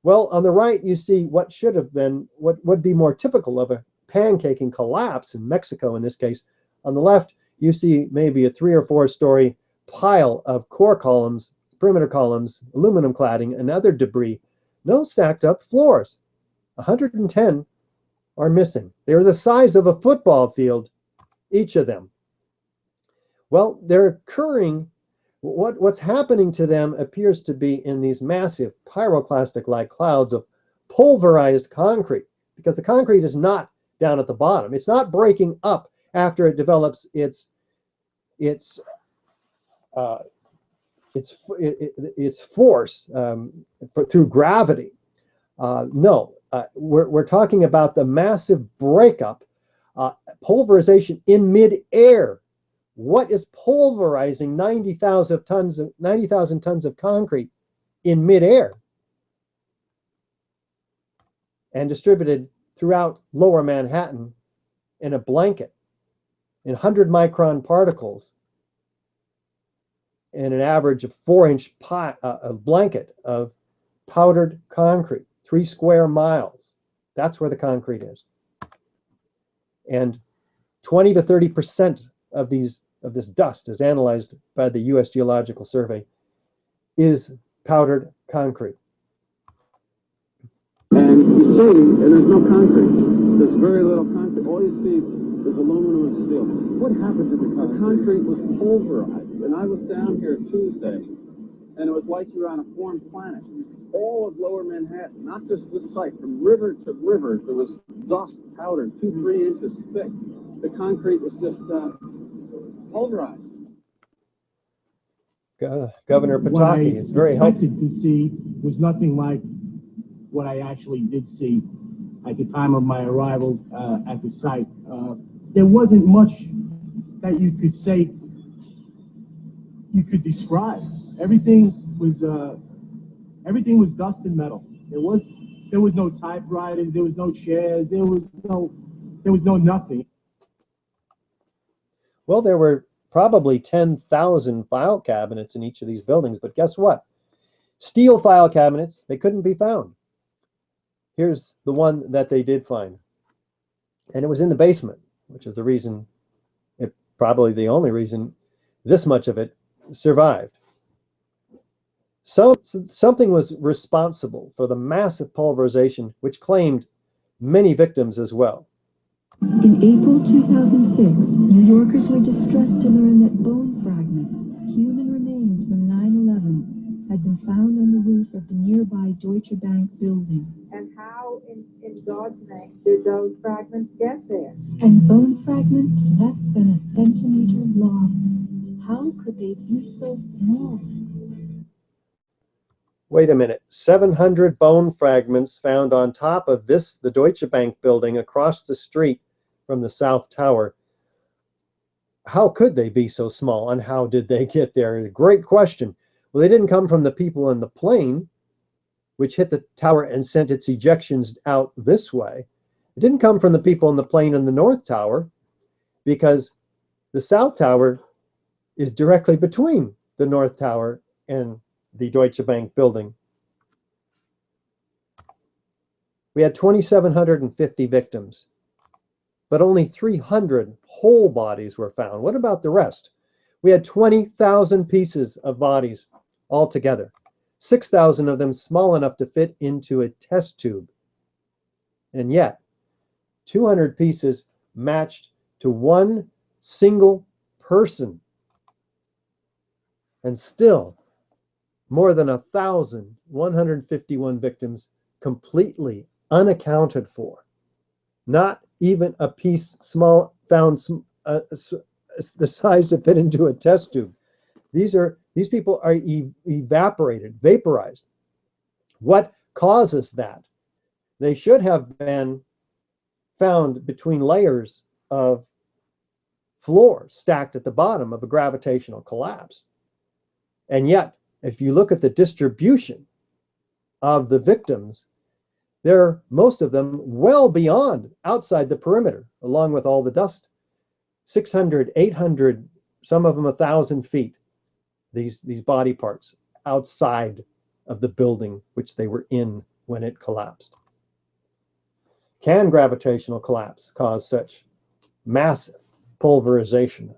S1: Well, on the right, you see what should have been, what would be more typical of a pancaking collapse in Mexico in this case. On the left, you see maybe a 3 or 4 story pile of core columns, perimeter columns, aluminum cladding, and other debris. No stacked up floors. 110 are missing. They're the size of a football field, each of them. Well, they're occurring, what's happening to them appears to be in these massive pyroclastic-like clouds of pulverized concrete, because the concrete is not down at the bottom. It's not breaking up after it develops its force through gravity. No, we're talking about the massive breakup, pulverization in mid-air. What is pulverizing 90,000 tons of concrete in mid-air and distributed throughout lower Manhattan in a blanket, in 100-micron particles, in an average of 4-inch blanket of powdered concrete, 3 square miles. That's where the concrete is. And 20 to 30% of this dust, as analyzed by the U.S. Geological Survey, is powdered concrete.
S10: And you see, and there's no concrete. There's very little concrete. All you see
S9: There's aluminum and steel. What happened to the concrete? The concrete was pulverized, and I was down here Tuesday, and it was like you were on a foreign planet. All of Lower Manhattan, not just this site, from river to river, there was dust powder 2-3 inches thick. The concrete was just pulverized.
S1: Governor Pataki, it's very helpful.
S4: What I expected to see was nothing like what I actually did see at the time of my arrival at the site. There wasn't much that you could say, you could describe. Everything was dust and metal. There was no typewriters, there was no chairs, there was no nothing.
S1: Well, there were probably 10,000 file cabinets in each of these buildings, but guess what? Steel file cabinets, they couldn't be found. Here's the one that they did find. And it was in the basement, which is the reason, probably the only reason this much of it survived. So something was responsible for the massive pulverization, which claimed many victims as well.
S3: In April 2006, New Yorkers were distressed to learn that bone fragments, human remains from 9/11, had been found on the roof of the nearby Deutsche Bank building.
S21: And how in God's name did those fragments get there?
S3: And bone fragments less than a centimeter long. How could they be so small?
S1: Wait a minute, 700 bone fragments found on top of this, the Deutsche Bank building across the street from the South Tower. How could they be so small, and how did they get there? Great question. Well, they didn't come from the people in the plane, which hit the tower and sent its ejections out this way. It didn't come from the people in the plane in the North Tower, because the South Tower is directly between the North Tower and the Deutsche Bank building. We had 2,750 victims, but only 300 whole bodies were found. What about the rest? We had 20,000 pieces of bodies altogether, 6,000 of them small enough to fit into a test tube. And yet, 200 pieces matched to one single person. And still, more than 1,151 victims completely unaccounted for. Not even a piece small found the size to fit into a test tube. These people are evaporated, vaporized. What causes that? They should have been found between layers of floor stacked at the bottom of a gravitational collapse. And yet, if you look at the distribution of the victims, most of them well beyond outside the perimeter, along with all the dust. 600, 800, some of them 1,000 feet, these body parts outside of the building which they were in when it collapsed. Can gravitational collapse cause such massive pulverization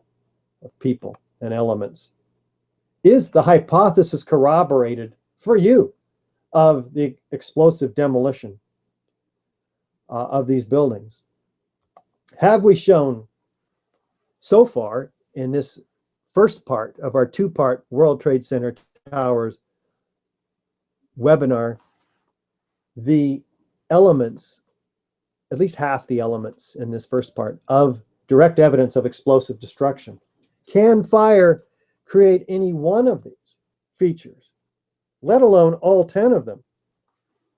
S1: of people and elements? Is the hypothesis corroborated for you of the explosive demolition of these buildings? Have we shown so far in this first part of our two-part World Trade Center Towers webinar the elements, at least half the elements in this first part, of direct evidence of explosive destruction? Can fire create any one of these features, let alone all 10 of them?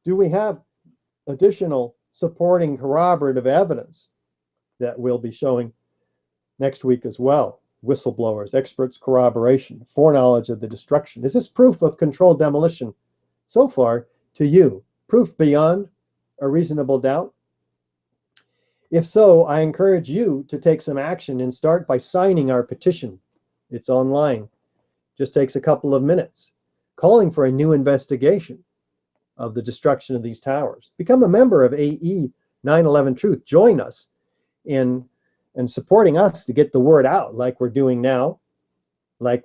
S1: Do we have additional supporting corroborative evidence that we'll be showing next week as well? Whistleblowers, experts' corroboration, foreknowledge of the destruction. Is this proof of controlled demolition so far to you? Proof beyond a reasonable doubt? If so, I encourage you to take some action and start by signing our petition. It's online. Just takes a couple of minutes. Calling for a new investigation of the destruction of these towers. Become a member of AE911Truth. Join us in supporting us to get the word out like we're doing now, like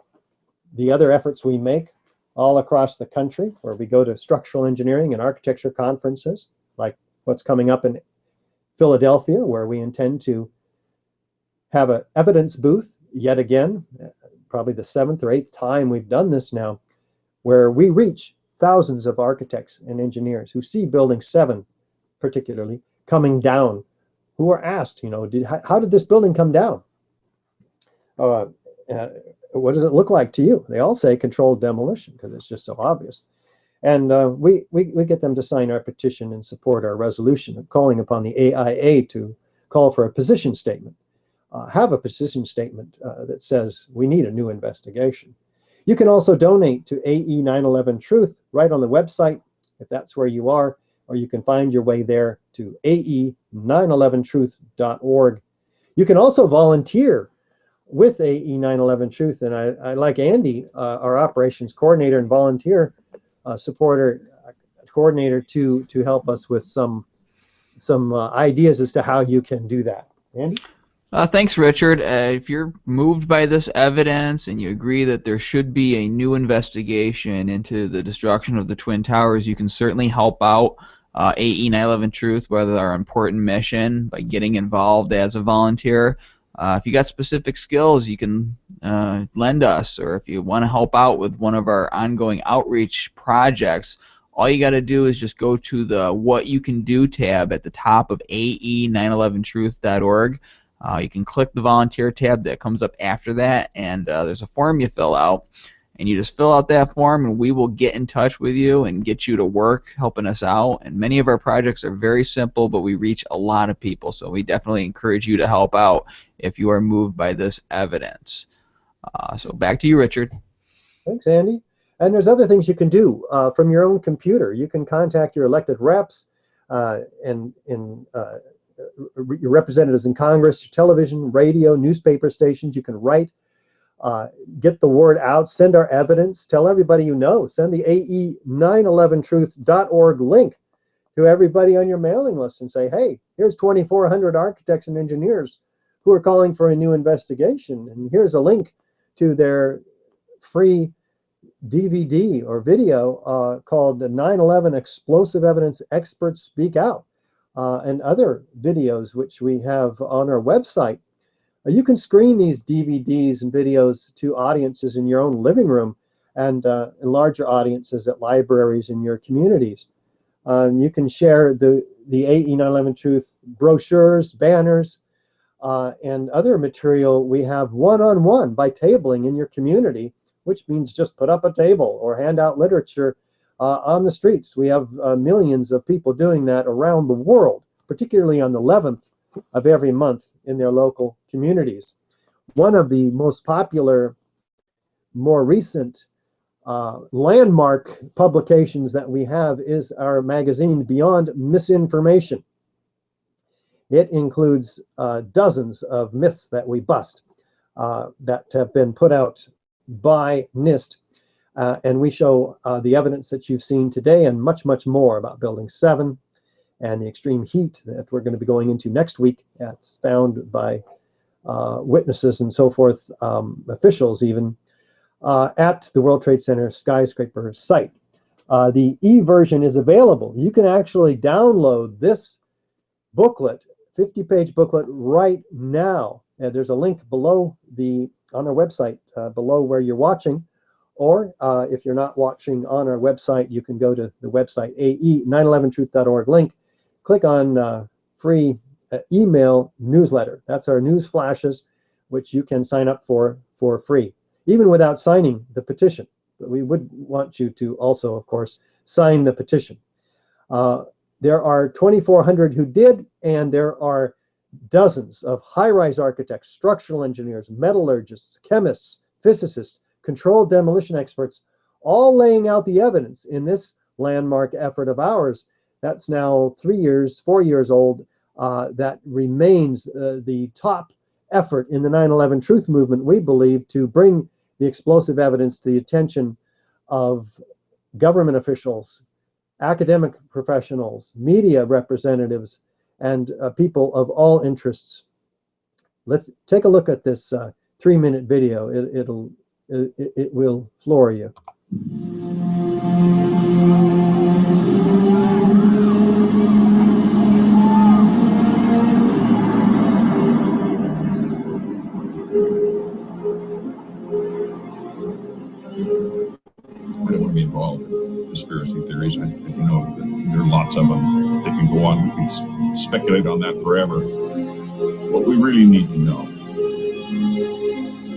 S1: the other efforts we make all across the country, where we go to structural engineering and architecture conferences, like what's coming up in Philadelphia, where we intend to have an evidence booth yet again, probably the 7th or 8th time we've done this now, where we reach thousands of architects and engineers who see Building 7 particularly coming down, who are asked, you know, how did this building come down? What does it look like to you? They all say controlled demolition because it's just so obvious. And we get them to sign our petition and support our resolution, calling upon the AIA to call for a position statement. Have a position statement that says we need a new investigation. You can also donate to AE911Truth right on the website, if that's where you are, or you can find your way there to AE911Truth.org. You can also volunteer with AE911Truth, and I like Andy, our operations coordinator and volunteer supporter coordinator, to help us with some ideas as to how you can do that. Andy?
S2: Thanks, Richard. If you're moved by this evidence and you agree that there should be a new investigation into the destruction of the Twin Towers, you can certainly help out AE911Truth with our important mission by getting involved as a volunteer. If you got specific skills, you can lend us, or if you want to help out with one of our ongoing outreach projects, all you got to do is just go to the What You Can Do tab at the top of AE911Truth.org. You can click the volunteer tab that comes up after that, and there's a form you fill out, and you just fill out that form and we will get in touch with you and get you to work helping us out. And many of our projects are very simple, but we reach a lot of people, so we definitely encourage you to help out if you are moved by this evidence. So back to you, Richard.
S1: Thanks, Andy. And there's other things you can do from your own computer. You can contact your elected reps and your representatives in Congress, your television, radio, newspaper stations. You can write, get the word out, send our evidence, tell everybody you know. Send the AE911Truth.org link to everybody on your mailing list and say, hey, here's 2,400 architects and engineers who are calling for a new investigation, and here's a link to their free DVD or video called the 9/11 Explosive Evidence Experts Speak Out, and other videos which we have on our website. You can screen these DVDs and videos to audiences in your own living room and larger audiences at libraries in your communities. You can share the AE911Truth brochures, banners, and other material we have one-on-one by tabling in your community, which means just put up a table or hand out literature on the streets. We have millions of people doing that around the world, particularly on the 11th of every month in their local communities. One of the most popular, more recent landmark publications that we have is our magazine, Beyond Misinformation. It includes dozens of myths that we bust that have been put out by NIST, and we show the evidence that you've seen today and much, much more about Building 7 and the extreme heat that we're going to be going into next week. It's found by witnesses and so forth, officials even, at the World Trade Center skyscraper site. The e-version is available. You can actually download this booklet, 50-page booklet, right now. There's a link below on our website, below where you're watching, or if you're not watching on our website, you can go to the website AE911Truth.org link, click on free email newsletter. That's our news flashes, which you can sign up for free, even without signing the petition. But we would want you to also, of course, sign the petition. There are 2,400 who did, and there are dozens of high-rise architects, structural engineers, metallurgists, chemists, physicists, controlled demolition experts, all laying out the evidence in this landmark effort of ours. That's now 4 years old. That remains the top effort in the 9/11 Truth movement, we believe, to bring the explosive evidence to the attention of government officials, academic professionals, media representatives, and people of all interests. Let's take a look at this 3-minute video. It will floor you.
S5: involved in conspiracy theories. I know that there are lots of them. They can go on. We can speculate on that forever. What we really need to know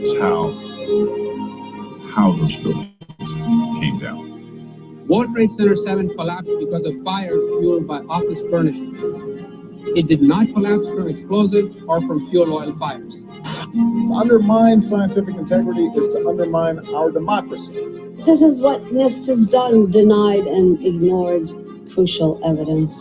S5: is how those buildings came down.
S11: World Trade Center 7 collapsed because of fires fueled by office furnishings. It did not collapse from explosives or from fuel oil fires.
S9: To undermine scientific integrity is to undermine our democracy.
S22: This is what NIST has done, denied and ignored crucial evidence.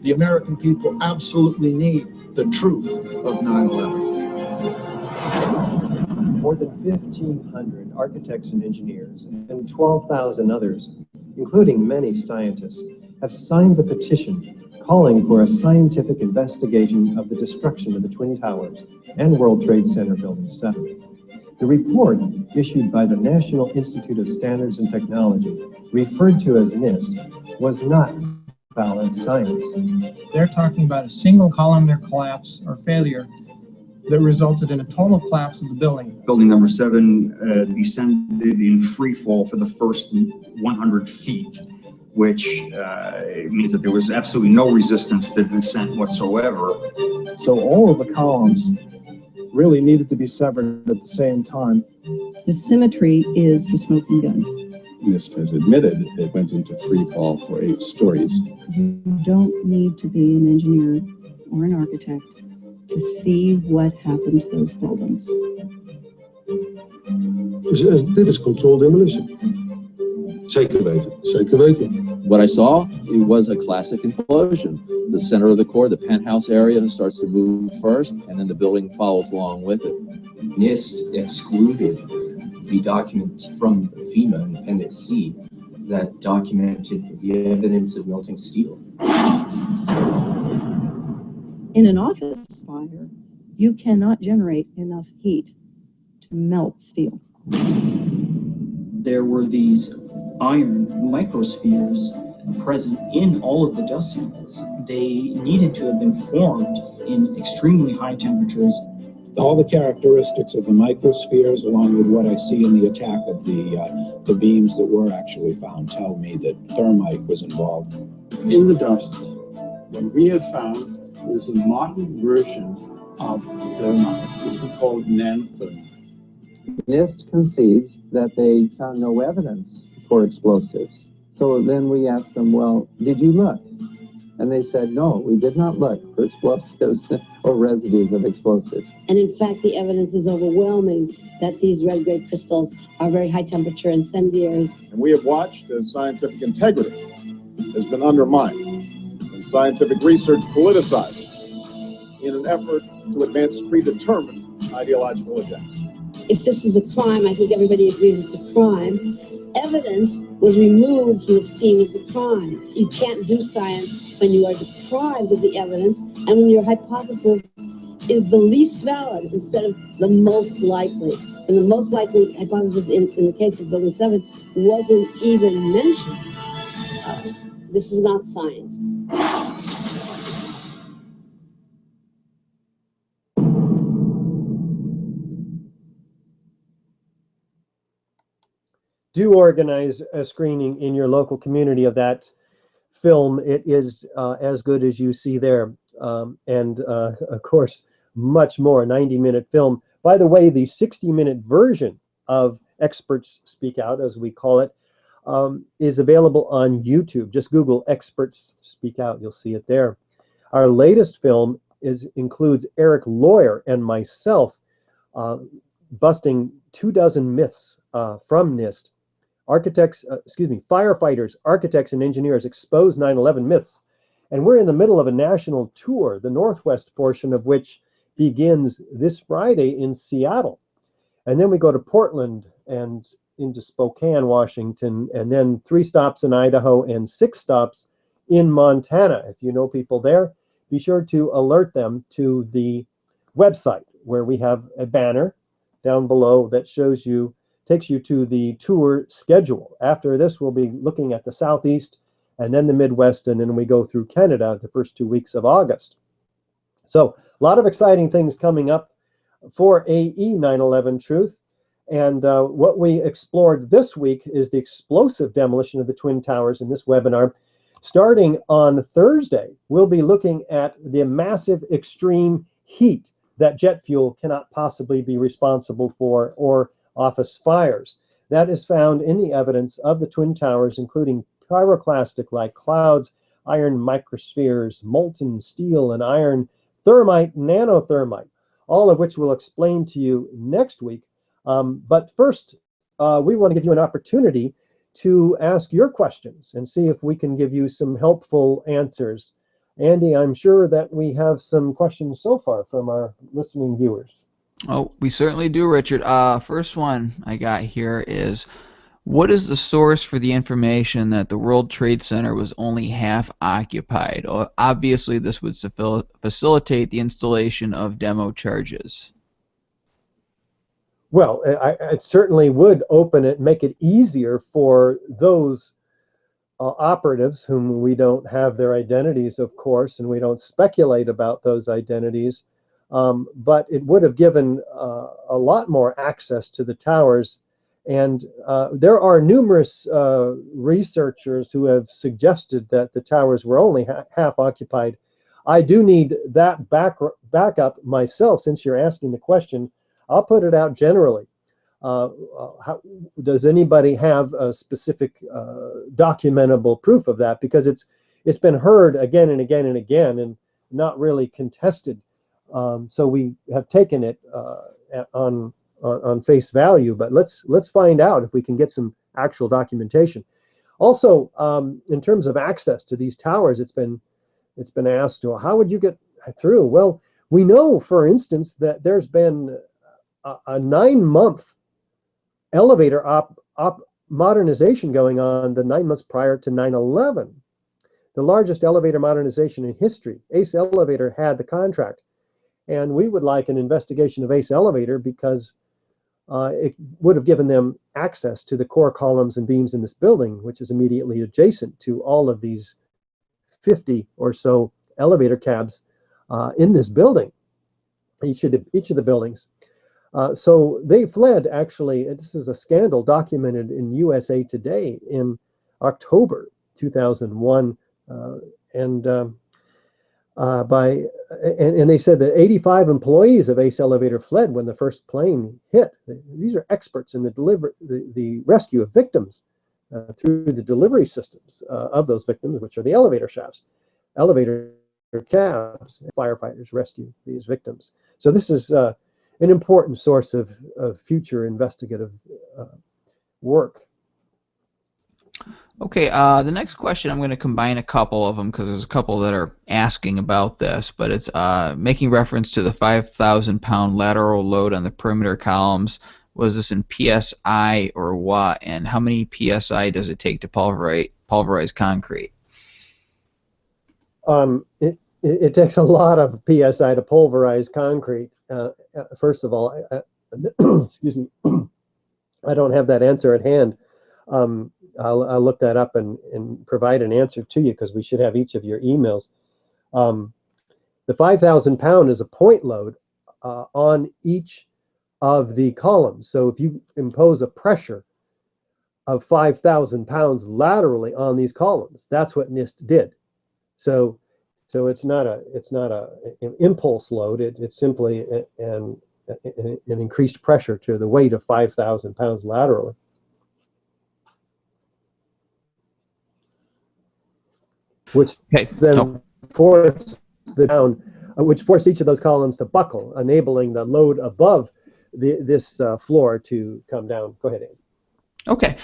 S23: The American people absolutely need the truth of 9/11.
S24: More than 1,500 architects and engineers and 12,000 others, including many scientists, have signed the petition calling for a scientific investigation of the destruction of the Twin Towers and World Trade Center Building 7. The report, issued by the National Institute of Standards and Technology, referred to as NIST, was not valid science.
S25: They're talking about a single columnar collapse or failure that resulted in a total collapse of the building.
S26: Building number 7 descended in free fall for the first 100 feet, which means that there was absolutely no resistance to descent whatsoever.
S10: So all of the columns really needed to be severed at the same time.
S3: The symmetry is the smoking gun.
S27: NIST has admitted it went into free fall for 8 stories.
S3: You don't need to be an engineer or an architect to see what happened to those buildings.
S10: Dit is controlled demolition. Zeker weten. Zeker weten.
S28: What I saw, it was a classic implosion. The center of the core, the penthouse area, starts to move first, and then the building follows along with it.
S29: NIST excluded the documents from FEMA and Appendix C that documented the evidence of melting steel.
S3: In an office fire, you cannot generate enough heat to melt steel.
S29: There were these iron microspheres present in all of the dust samples. They needed to have been formed in extremely high temperatures.
S30: All the characteristics of the microspheres, along with what I see in the attack of the beams that were actually found, tell me that thermite was involved.
S10: In the dust, what we have found is a modern version of thermite, which we call nanothermite.
S31: NIST concedes that they found no evidence for explosives. So then we asked them, well, did you look? And they said, no, we did not look for explosives or residues of explosives.
S22: And in fact, the evidence is overwhelming that these red-grade crystals are very high-temperature incendiaries.
S9: And we have watched as scientific integrity has been undermined and scientific research politicized in an effort to advance predetermined ideological agendas.
S22: If this is a crime, I think everybody agrees it's a crime. Evidence was removed from the scene of the crime. You can't do science when you are deprived of the evidence and when your hypothesis is the least valid instead of the most likely. And the most likely hypothesis in the case of Building 7 wasn't even mentioned. This is not science.
S1: Do organize a screening in your local community of that film. It is as good as you see there. And of course, much more, 90-minute film. By the way, the 60-minute version of Experts Speak Out, as we call it, is available on YouTube. Just Google Experts Speak Out. You'll see it there. Our latest film includes Eric Lawyer and myself busting 24 myths from NIST. Firefighters, architects, and engineers expose 9/11 myths. And we're in the middle of a national tour, the Northwest portion of which begins this Friday in Seattle. And then we go to Portland and into Spokane, Washington, and then 3 stops in Idaho and 6 stops in Montana. If you know people there, be sure to alert them to the website where we have a banner down below that takes you to the tour schedule. After this, we'll be looking at the Southeast and then the Midwest, and then we go through Canada the first 2 weeks of August. So a lot of exciting things coming up for AE911 Truth. And what we explored this week is the explosive demolition of the Twin Towers in this webinar. Starting on Thursday, we'll be looking at the massive extreme heat that jet fuel cannot possibly be responsible for, or office fires. That is found in the evidence of the Twin Towers, including pyroclastic-like clouds, iron microspheres, molten steel and iron, thermite, nanothermite, all of which we'll explain to you next week. But first, we want to give you an opportunity to ask your questions and see if we can give you some helpful answers. Andy, I'm sure that we have some questions so far from our listening viewers.
S2: Oh, we certainly do, Richard. First one I got here is, what is the source for the information that the World Trade Center was only half occupied? Obviously, this would facilitate the installation of demo charges.
S1: Well, it certainly would open it, make it easier for those operatives whom we don't have their identities, of course, and we don't speculate about those identities. But it would have given a lot more access to the towers. And there are numerous researchers who have suggested that the towers were only half occupied. I do need that backup myself, since you're asking the question. I'll put it out generally. Does anybody have a specific documentable proof of that? Because it's been heard again and again and again, and not really contested. So we have taken it on face value. But let's find out if we can get some actual documentation. Also, in terms of access to these towers, it's been asked, well, how would you get through? Well, we know, for instance, that there's been a 9-month elevator modernization going on the 9 months prior to 9/11. The largest elevator modernization in history. Ace Elevator had the contract. And we would like an investigation of Ace Elevator because it would have given them access to the core columns and beams in this building, which is immediately adjacent to all of these 50 or so elevator cabs in this building, each of the buildings. So they fled, actually. This is a scandal documented in USA Today in October 2001, and they said that 85 employees of Ace Elevator fled when the first plane hit. These are experts in the rescue of victims through the delivery systems of those victims, which are the elevator shafts. Elevator cabs, firefighters rescue these victims. So this is an important source of future investigative work.
S2: Okay, the next question, I'm going to combine a couple of them because there's a couple that are asking about this, but it's making reference to the 5,000-pound lateral load on the perimeter columns. Was this in PSI or what? And how many PSI does it take to pulverize concrete?
S1: It takes a lot of PSI to pulverize concrete. First of all, excuse me, I don't have that answer at hand. I'll look that up and provide an answer to you, because we should have each of your emails. The 5,000 pound is a point load on each of the columns. So if you impose a pressure of 5,000 pounds laterally on these columns, that's what NIST did. So it's not an impulse load. It's simply an increased pressure to the weight of 5,000 pounds laterally. Which then forced forced each of those columns to buckle, enabling the load above this floor to come down. Go ahead, Andy.
S2: Okay.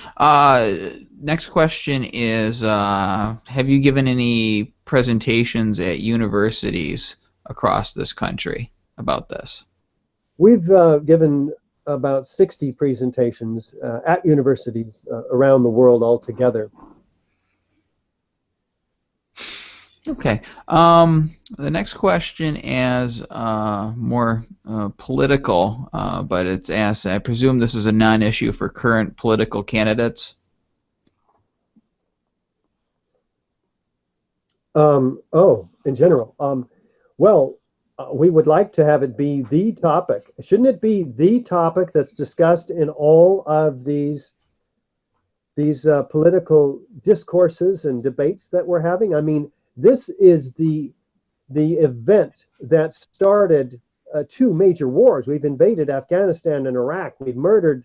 S2: Next question is, have you given any presentations at universities across this country about this?
S1: We've given about 60 presentations at universities around the world altogether.
S2: Okay. The next question is more political, but it's asked, I presume this is a non-issue for current political candidates?
S1: In general. Well, we would like to have it be the topic. Shouldn't it be the topic that's discussed in all of these political discourses and debates that we're having? I mean, this is the event that started two major wars. We've invaded Afghanistan and Iraq. We've murdered,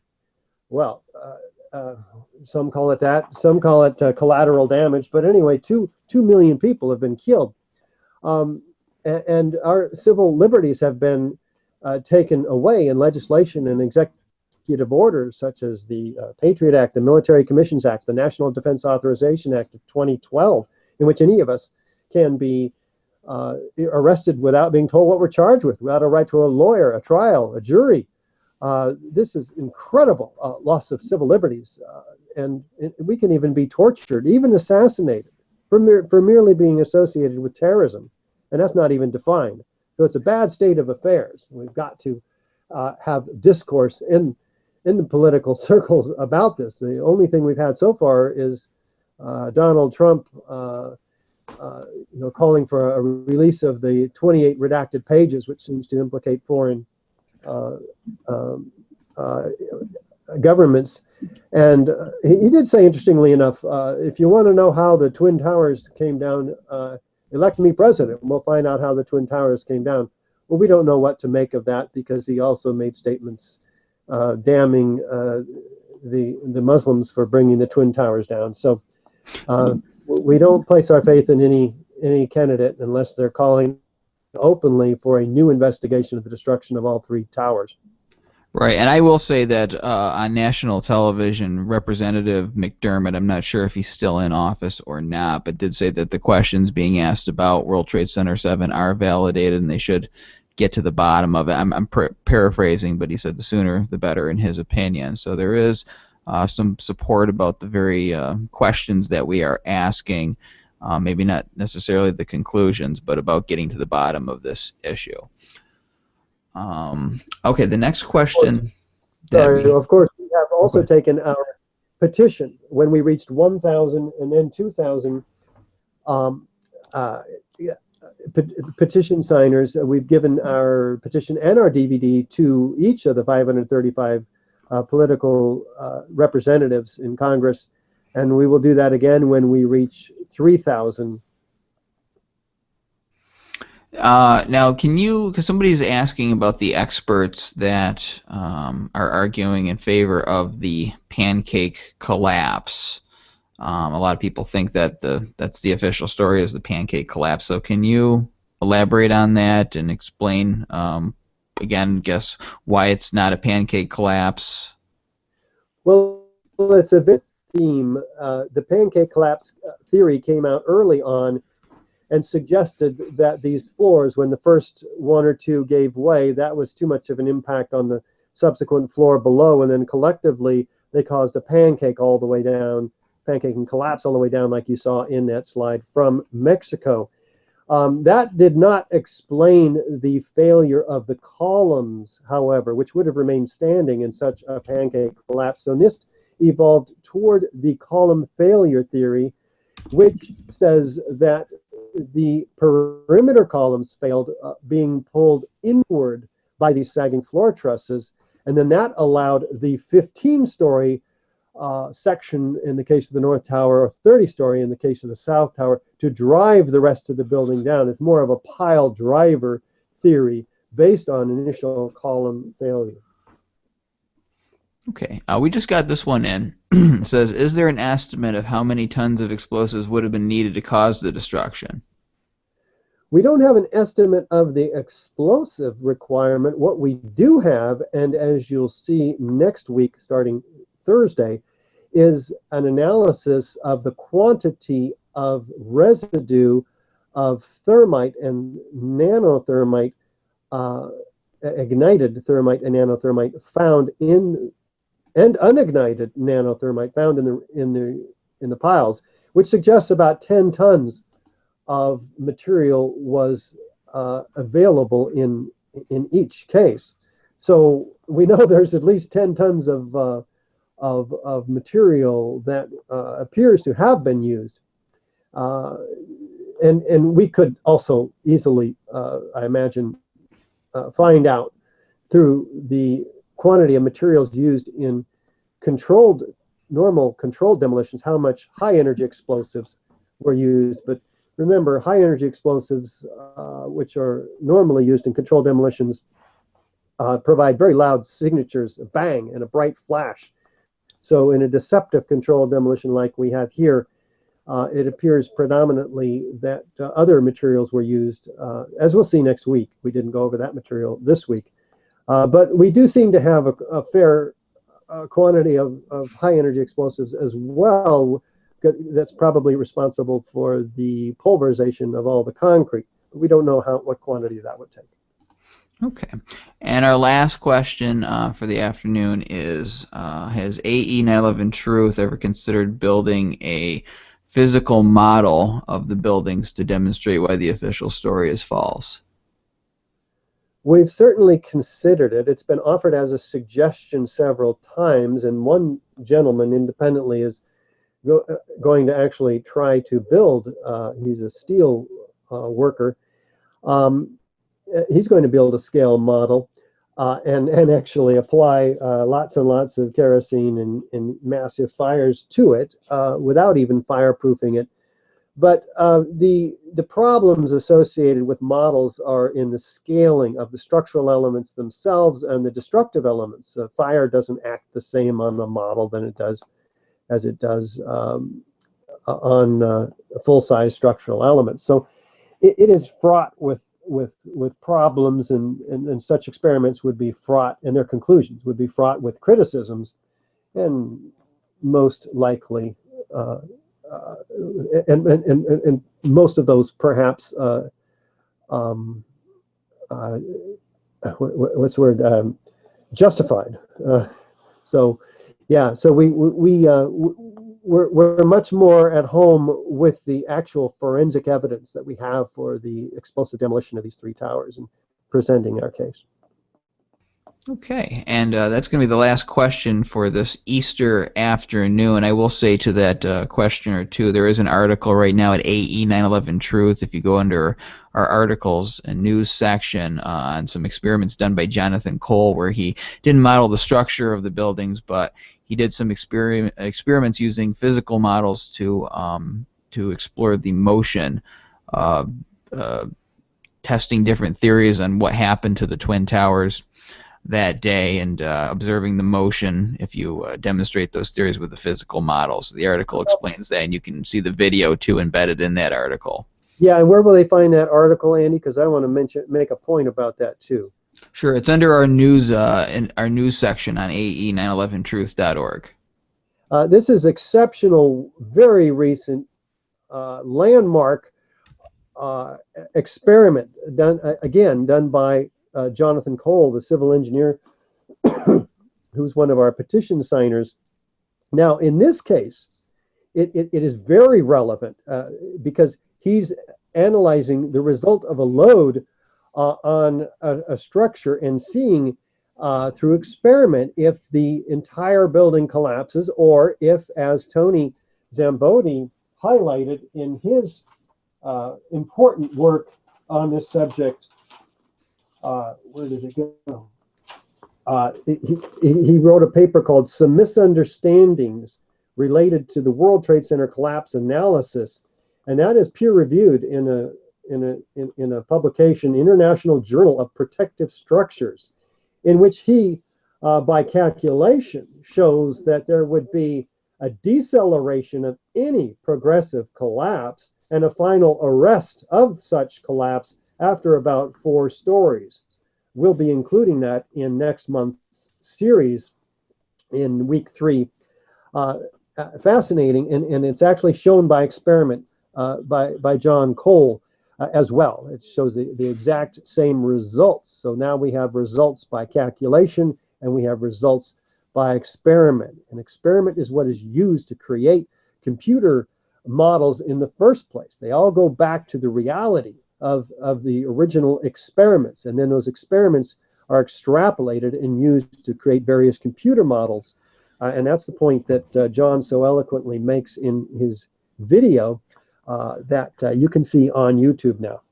S1: well, some call it that, some call it collateral damage, but anyway, 2 million people have been killed. And our civil liberties have been taken away in legislation and executive orders, such as the Patriot Act, the Military Commissions Act, the National Defense Authorization Act of 2012, in which any of us can be arrested without being told what we're charged with, without a right to a lawyer, a trial, a jury. This is incredible loss of civil liberties, and we can even be tortured, even assassinated, for merely being associated with terrorism. And that's not even defined. So it's a bad state of affairs. We've got to have discourse in the political circles about this. The only thing we've had so far is Donald Trump calling for a release of the 28 redacted pages, which seems to implicate foreign governments. And he did say, interestingly enough, if you want to know how the Twin Towers came down, elect me president, and we'll find out how the Twin Towers came down. Well, we don't know what to make of that, because he also made statements damning the Muslims for bringing the Twin Towers down. So we don't place our faith in any candidate unless they're calling openly for a new investigation of the destruction of all 3 towers.
S2: Right, and I will say that on national television, Representative McDermott, I'm not sure if he's still in office or not, but did say that the questions being asked about World Trade Center 7 are validated and they should get to the bottom of it. I'm paraphrasing, but he said the sooner the better in his opinion. So there is some support about the very questions that we are asking, maybe not necessarily the conclusions, but about getting to the bottom of this issue. Okay, the next question.
S1: Of course, we have also taken our petition when we reached 1,000 and then 2,000 petition signers. We've given our petition and our DVD to each of the 535 political representatives in Congress, and we will do that again when we reach 3,000.
S2: Now, can you, because somebody's asking about the experts that are arguing in favor of the pancake collapse. A lot of people think that that's the official story, is the pancake collapse. So can you elaborate on that and explain, again, guess why it's not a pancake collapse?
S1: Well, it's a bit theme. The pancake collapse theory came out early on and suggested that these floors, when the first 1 or 2 gave way, that was too much of an impact on the subsequent floor below, and then collectively they caused a pancake all the way down, pancake and collapse all the way down, like you saw in that slide from Mexico. That did not explain the failure of the columns, however, which would have remained standing in such a pancake collapse. So NIST evolved toward the column failure theory, which says that the perimeter columns failed, being pulled inward by these sagging floor trusses, and then that allowed the 15-story section in the case of the North Tower, or 30-story in the case of the South Tower, to drive the rest of the building down. It's more of a pile driver theory based on initial column failure.
S2: Okay, we just got this one in. It says, is there an estimate of how many tons of explosives would have been needed to cause the destruction?
S1: We don't have an estimate of the explosive requirement. What we do have, and as you'll see next week starting Thursday, is an analysis of the quantity of residue of thermite and nanothermite, ignited thermite and nanothermite found in, and unignited nanothermite found in the piles, which suggests about 10 tons of material was available in each case. So we know there's at least 10 tons of material that appears to have been used, and we could also easily, I imagine, find out through the quantity of materials used in normal controlled demolitions how much high energy explosives were used. But remember, high energy explosives, which are normally used in controlled demolitions, provide very loud signatures, a bang and a bright flash. So in a deceptive controlled demolition like we have here, it appears predominantly that other materials were used, as we'll see next week. We didn't go over that material this week. But we do seem to have a fair quantity of high energy explosives as well. That's probably responsible for the pulverization of all the concrete. But we don't know what quantity that would take.
S2: Okay. And our last question for the afternoon is, has AE911Truth ever considered building a physical model of the buildings to demonstrate why the official story is false?
S1: We've certainly considered it. It's been offered as a suggestion several times, and one gentleman independently is going to actually try to build, he's a steel worker, he's going to build a scale model and actually apply lots and lots of kerosene and massive fires to it without even fireproofing it. But the problems associated with models are in the scaling of the structural elements themselves and the destructive elements. Fire doesn't act the same on a model than it does as it does on full-size structural elements. So it is fraught with problems, and such experiments would be fraught, and their conclusions would be fraught with criticisms, and most likely and most of those perhaps what's the word, justified. So yeah, so we're much more at home with the actual forensic evidence that we have for the explosive demolition of these 3 towers and presenting our case.
S2: Okay, and that's going to be the last question for this Easter afternoon. I will say to that question or two, there is an article right now at AE911Truth. If you go under our articles and news section on some experiments done by Jonathan Cole, where he didn't model the structure of the buildings, but he did some experiments using physical models to explore the motion, testing different theories on what happened to the Twin Towers that day, and observing the motion if you demonstrate those theories with the physical models. The article explains that, and you can see the video too embedded in that article.
S1: Yeah, and where will they find that article, Andy? Because I want to make a point about that too.
S2: Sure, it's under our news in our news section on AE911Truth.org.
S1: This is exceptional, very recent, landmark experiment done by Jonathan Cole, the civil engineer, who's one of our petition signers. Now, in this case, it is very relevant because he's analyzing the result of a load on a structure and seeing through experiment if the entire building collapses, or if, as Tony Zambodi highlighted in his important work on this subject, where did it go? He wrote a paper called "Some Misunderstandings Related to the World Trade Center Collapse Analysis," and that is peer-reviewed in a publication, International Journal of Protective Structures, in which he, by calculation, shows that there would be a deceleration of any progressive collapse and a final arrest of such collapse after about 4 stories. We'll be including that in next month's series in week 3. Fascinating, and it's actually shown by experiment by John Cole as well. It shows the exact same results. So now we have results by calculation, and we have results by experiment. And experiment is what is used to create computer models in the first place. They all go back to the reality of the original experiments, and then those experiments are extrapolated and used to create various computer models. And that's the point that John so eloquently makes in his video that you can see on YouTube now.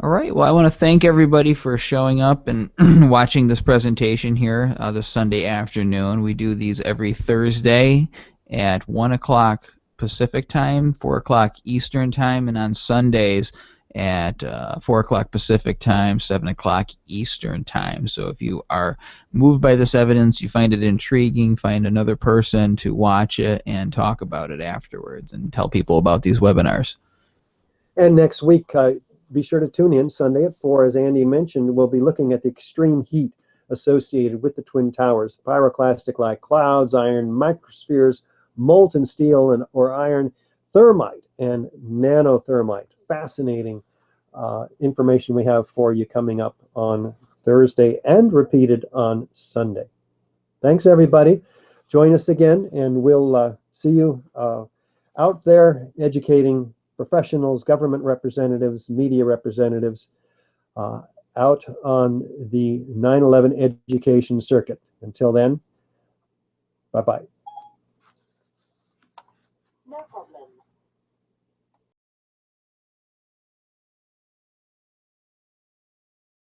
S2: All right. Well, I want to thank everybody for showing up and watching this presentation here this Sunday afternoon. We do these every Thursday at 1 o'clock Pacific time, 4 o'clock Eastern time, and on Sundays at 4 o'clock Pacific time, 7 o'clock Eastern time. So if you are moved by this evidence, you find it intriguing, find another person to watch it and talk about it afterwards and tell people about these webinars. And next week, be sure to tune in Sunday at 4. As Andy mentioned, we'll be looking at the extreme heat associated with the Twin Towers, pyroclastic-like clouds, iron microspheres, molten steel and or iron, thermite, and nanothermite. Fascinating information we have for you coming up on Thursday and repeated on Sunday. Thanks, everybody. Join us again, and we'll see you out there educating professionals, government representatives, media representatives out on the 9/11 education circuit. Until then, bye-bye.